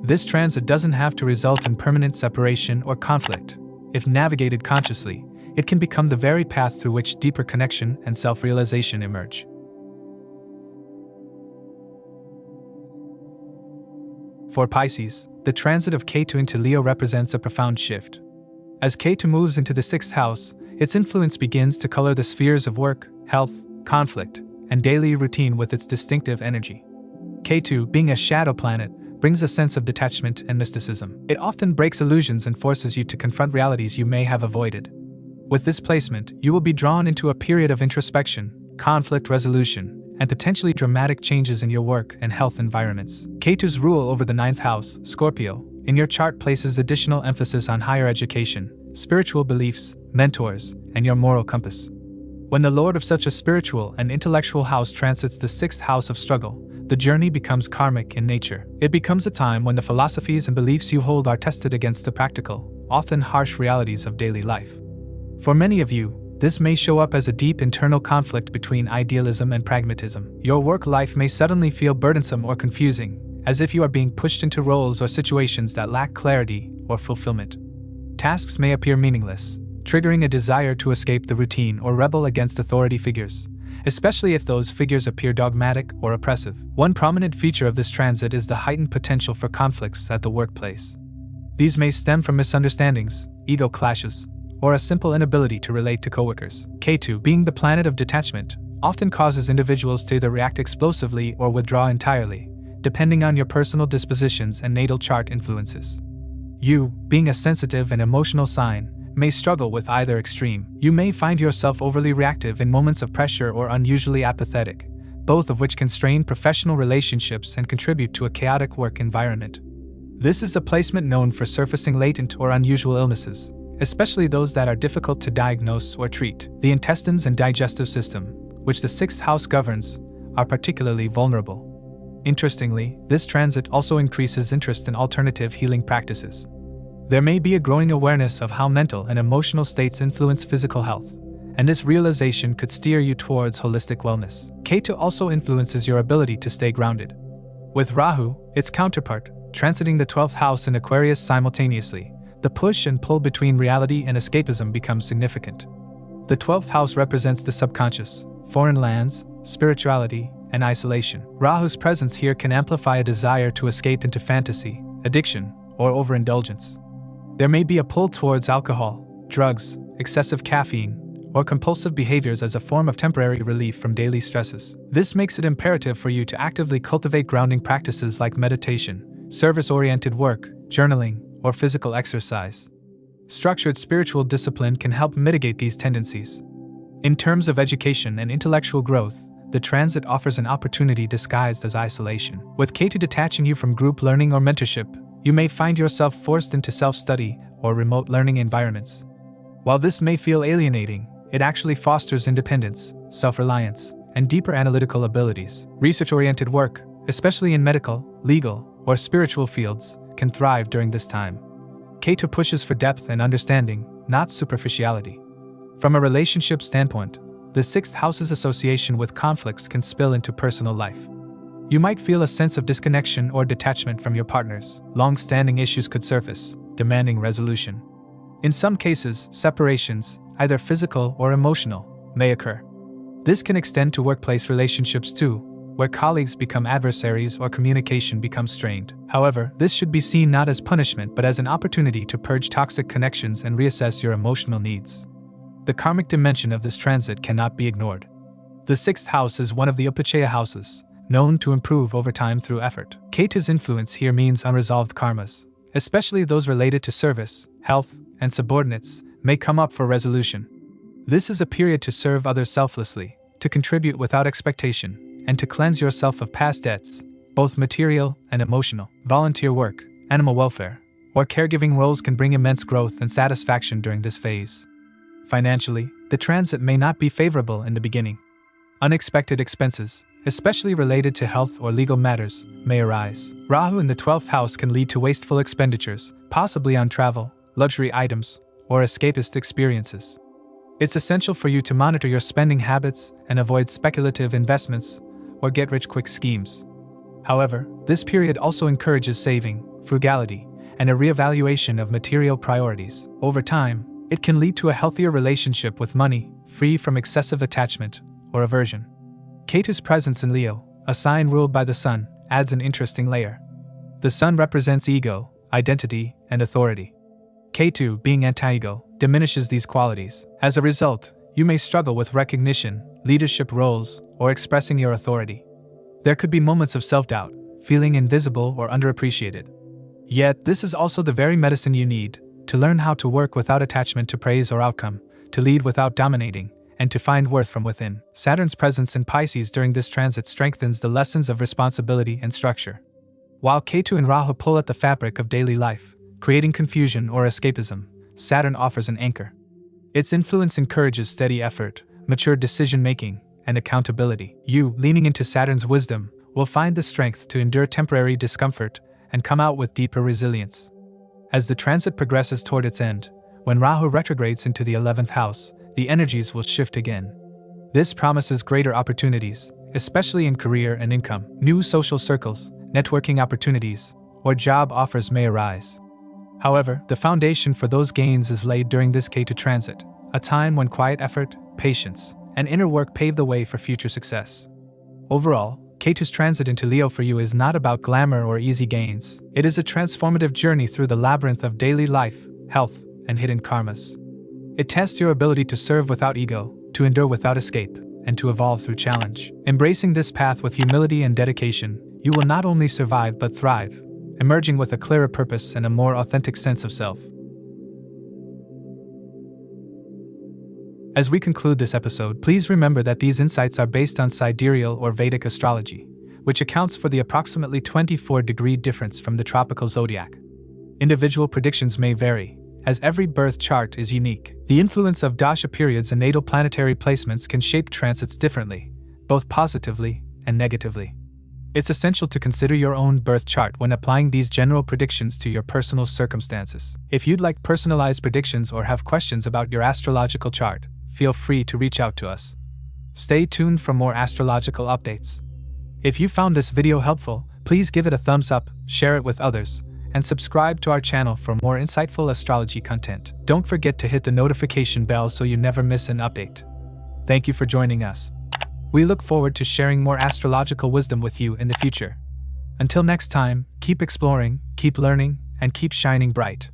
This transit doesn't have to result in permanent separation or conflict. If navigated consciously, it can become the very path through which deeper connection and self-realization emerge. For Pisces, the transit of Ketu into Leo represents a profound shift. As Ketu moves into the 6th house, its influence begins to color the spheres of work, health, conflict, and daily routine with its distinctive energy. Ketu, being a shadow planet, brings a sense of detachment and mysticism. It often breaks illusions and forces you to confront realities you may have avoided. With this placement, you will be drawn into a period of introspection, conflict resolution, and potentially dramatic changes in your work and health environments. Ketu's rule over the 9th house, Scorpio, in your chart places additional emphasis on higher education, spiritual beliefs, mentors, and your moral compass. When the lord of such a spiritual and intellectual house transits the 6th house of struggle, the journey becomes karmic in nature. It becomes a time when the philosophies and beliefs you hold are tested against the practical, often harsh realities of daily life. For many of you, this may show up as a deep internal conflict between idealism and pragmatism. Your work life may suddenly feel burdensome or confusing, as if you are being pushed into roles or situations that lack clarity or fulfillment. Tasks may appear meaningless, triggering a desire to escape the routine or rebel against authority figures, especially if those figures appear dogmatic or oppressive. One prominent feature of this transit is the heightened potential for conflicts at the workplace. These may stem from misunderstandings, ego clashes, or a simple inability to relate to coworkers. Ketu, being the planet of detachment, often causes individuals to either react explosively or withdraw entirely, depending on your personal dispositions and natal chart influences. You, being a sensitive and emotional sign, may struggle with either extreme. You may find yourself overly reactive in moments of pressure or unusually apathetic, both of which can strain professional relationships and contribute to a chaotic work environment. This is a placement known for surfacing latent or unusual illnesses, especially those that are difficult to diagnose or treat. The intestines and digestive system, which the 6th house governs, are particularly vulnerable. Interestingly, this transit also increases interest in alternative healing practices. There may be a growing awareness of how mental and emotional states influence physical health, and this realization could steer you towards holistic wellness. Ketu also influences your ability to stay grounded. With Rahu, its counterpart, transiting the 12th house in Aquarius simultaneously, the push and pull between reality and escapism becomes significant. The 12th house represents the subconscious, foreign lands, spirituality, and isolation. Rahu's presence here can amplify a desire to escape into fantasy, addiction, or overindulgence. There may be a pull towards alcohol, drugs, excessive caffeine, or compulsive behaviors as a form of temporary relief from daily stresses. This makes it imperative for you to actively cultivate grounding practices like meditation, service-oriented work, journaling, or physical exercise. Structured spiritual discipline can help mitigate these tendencies. In terms of education and intellectual growth, the transit offers an opportunity disguised as isolation. With Ketu detaching you from group learning or mentorship, you may find yourself forced into self-study or remote learning environments. While this may feel alienating, it actually fosters independence, self-reliance, and deeper analytical abilities. Research-oriented work, especially in medical, legal, or spiritual fields, can thrive during this time. Ketu pushes for depth and understanding, not superficiality. From a relationship standpoint, the 6th house's association with conflicts can spill into personal life. You might feel a sense of disconnection or detachment from your partners. Long-standing issues could surface, demanding resolution. In some cases, separations, either physical or emotional, may occur. This can extend to workplace relationships too, where colleagues become adversaries or communication becomes strained. However, this should be seen not as punishment but as an opportunity to purge toxic connections and reassess your emotional needs. The karmic dimension of this transit cannot be ignored. The 6th house is one of the Upachaya houses, known to improve over time through effort. Ketu's influence here means unresolved karmas, especially those related to service, health, and subordinates, may come up for resolution. This is a period to serve others selflessly, to contribute without expectation, and to cleanse yourself of past debts, both material and emotional. Volunteer work, animal welfare, or caregiving roles can bring immense growth and satisfaction during this phase. Financially, the transit may not be favorable in the beginning. Unexpected expenses, especially related to health or legal matters, may arise. Rahu in the 12th house can lead to wasteful expenditures, possibly on travel, luxury items, or escapist experiences. It's essential for you to monitor your spending habits and avoid speculative investments or get-rich-quick schemes. However, this period also encourages saving, frugality, and a reevaluation of material priorities. Over time, it can lead to a healthier relationship with money, free from excessive attachment or aversion. Ketu's presence in Leo, a sign ruled by the Sun, adds an interesting layer. The Sun represents ego, identity, and authority. Ketu, being anti-ego, diminishes these qualities. As a result, you may struggle with recognition, leadership roles, or expressing your authority. There could be moments of self-doubt, feeling invisible or underappreciated. Yet, this is also the very medicine you need to learn how to work without attachment to praise or outcome, to lead without dominating, and to find worth from within. Saturn's presence in Pisces during this transit strengthens the lessons of responsibility and structure. While Ketu and Rahu pull at the fabric of daily life, creating confusion or escapism, Saturn offers an anchor. Its influence encourages steady effort, mature decision-making, and accountability. You, leaning into Saturn's wisdom, will find the strength to endure temporary discomfort and come out with deeper resilience. As the transit progresses toward its end, when Rahu retrogrades into the 11th house, the energies will shift again. This promises greater opportunities, especially in career and income. New social circles, networking opportunities, or job offers may arise. However, the foundation for those gains is laid during this Ketu transit, a time when quiet effort, patience, and inner work pave the way for future success. Overall, Ketu's transit into Leo for you is not about glamour or easy gains. It is a transformative journey through the labyrinth of daily life, health, and hidden karmas. It tests your ability to serve without ego, to endure without escape, and to evolve through challenge. Embracing this path with humility and dedication, you will not only survive but thrive, emerging with a clearer purpose and a more authentic sense of self. As we conclude this episode, please remember that these insights are based on sidereal or Vedic astrology, which accounts for the approximately 24-degree difference from the tropical zodiac. Individual predictions may vary, as every birth chart is unique. The influence of dasha periods and natal planetary placements can shape transits differently, both positively and negatively. It's essential to consider your own birth chart when applying these general predictions to your personal circumstances. If you'd like personalized predictions or have questions about your astrological chart, feel free to reach out to us. Stay tuned for more astrological updates. If you found this video helpful, please give it a thumbs up, share it with others, and subscribe to our channel for more insightful astrology content. Don't forget to hit the notification bell so you never miss an update. Thank you for joining us. We look forward to sharing more astrological wisdom with you in the future. Until next time, keep exploring, keep learning, and keep shining bright.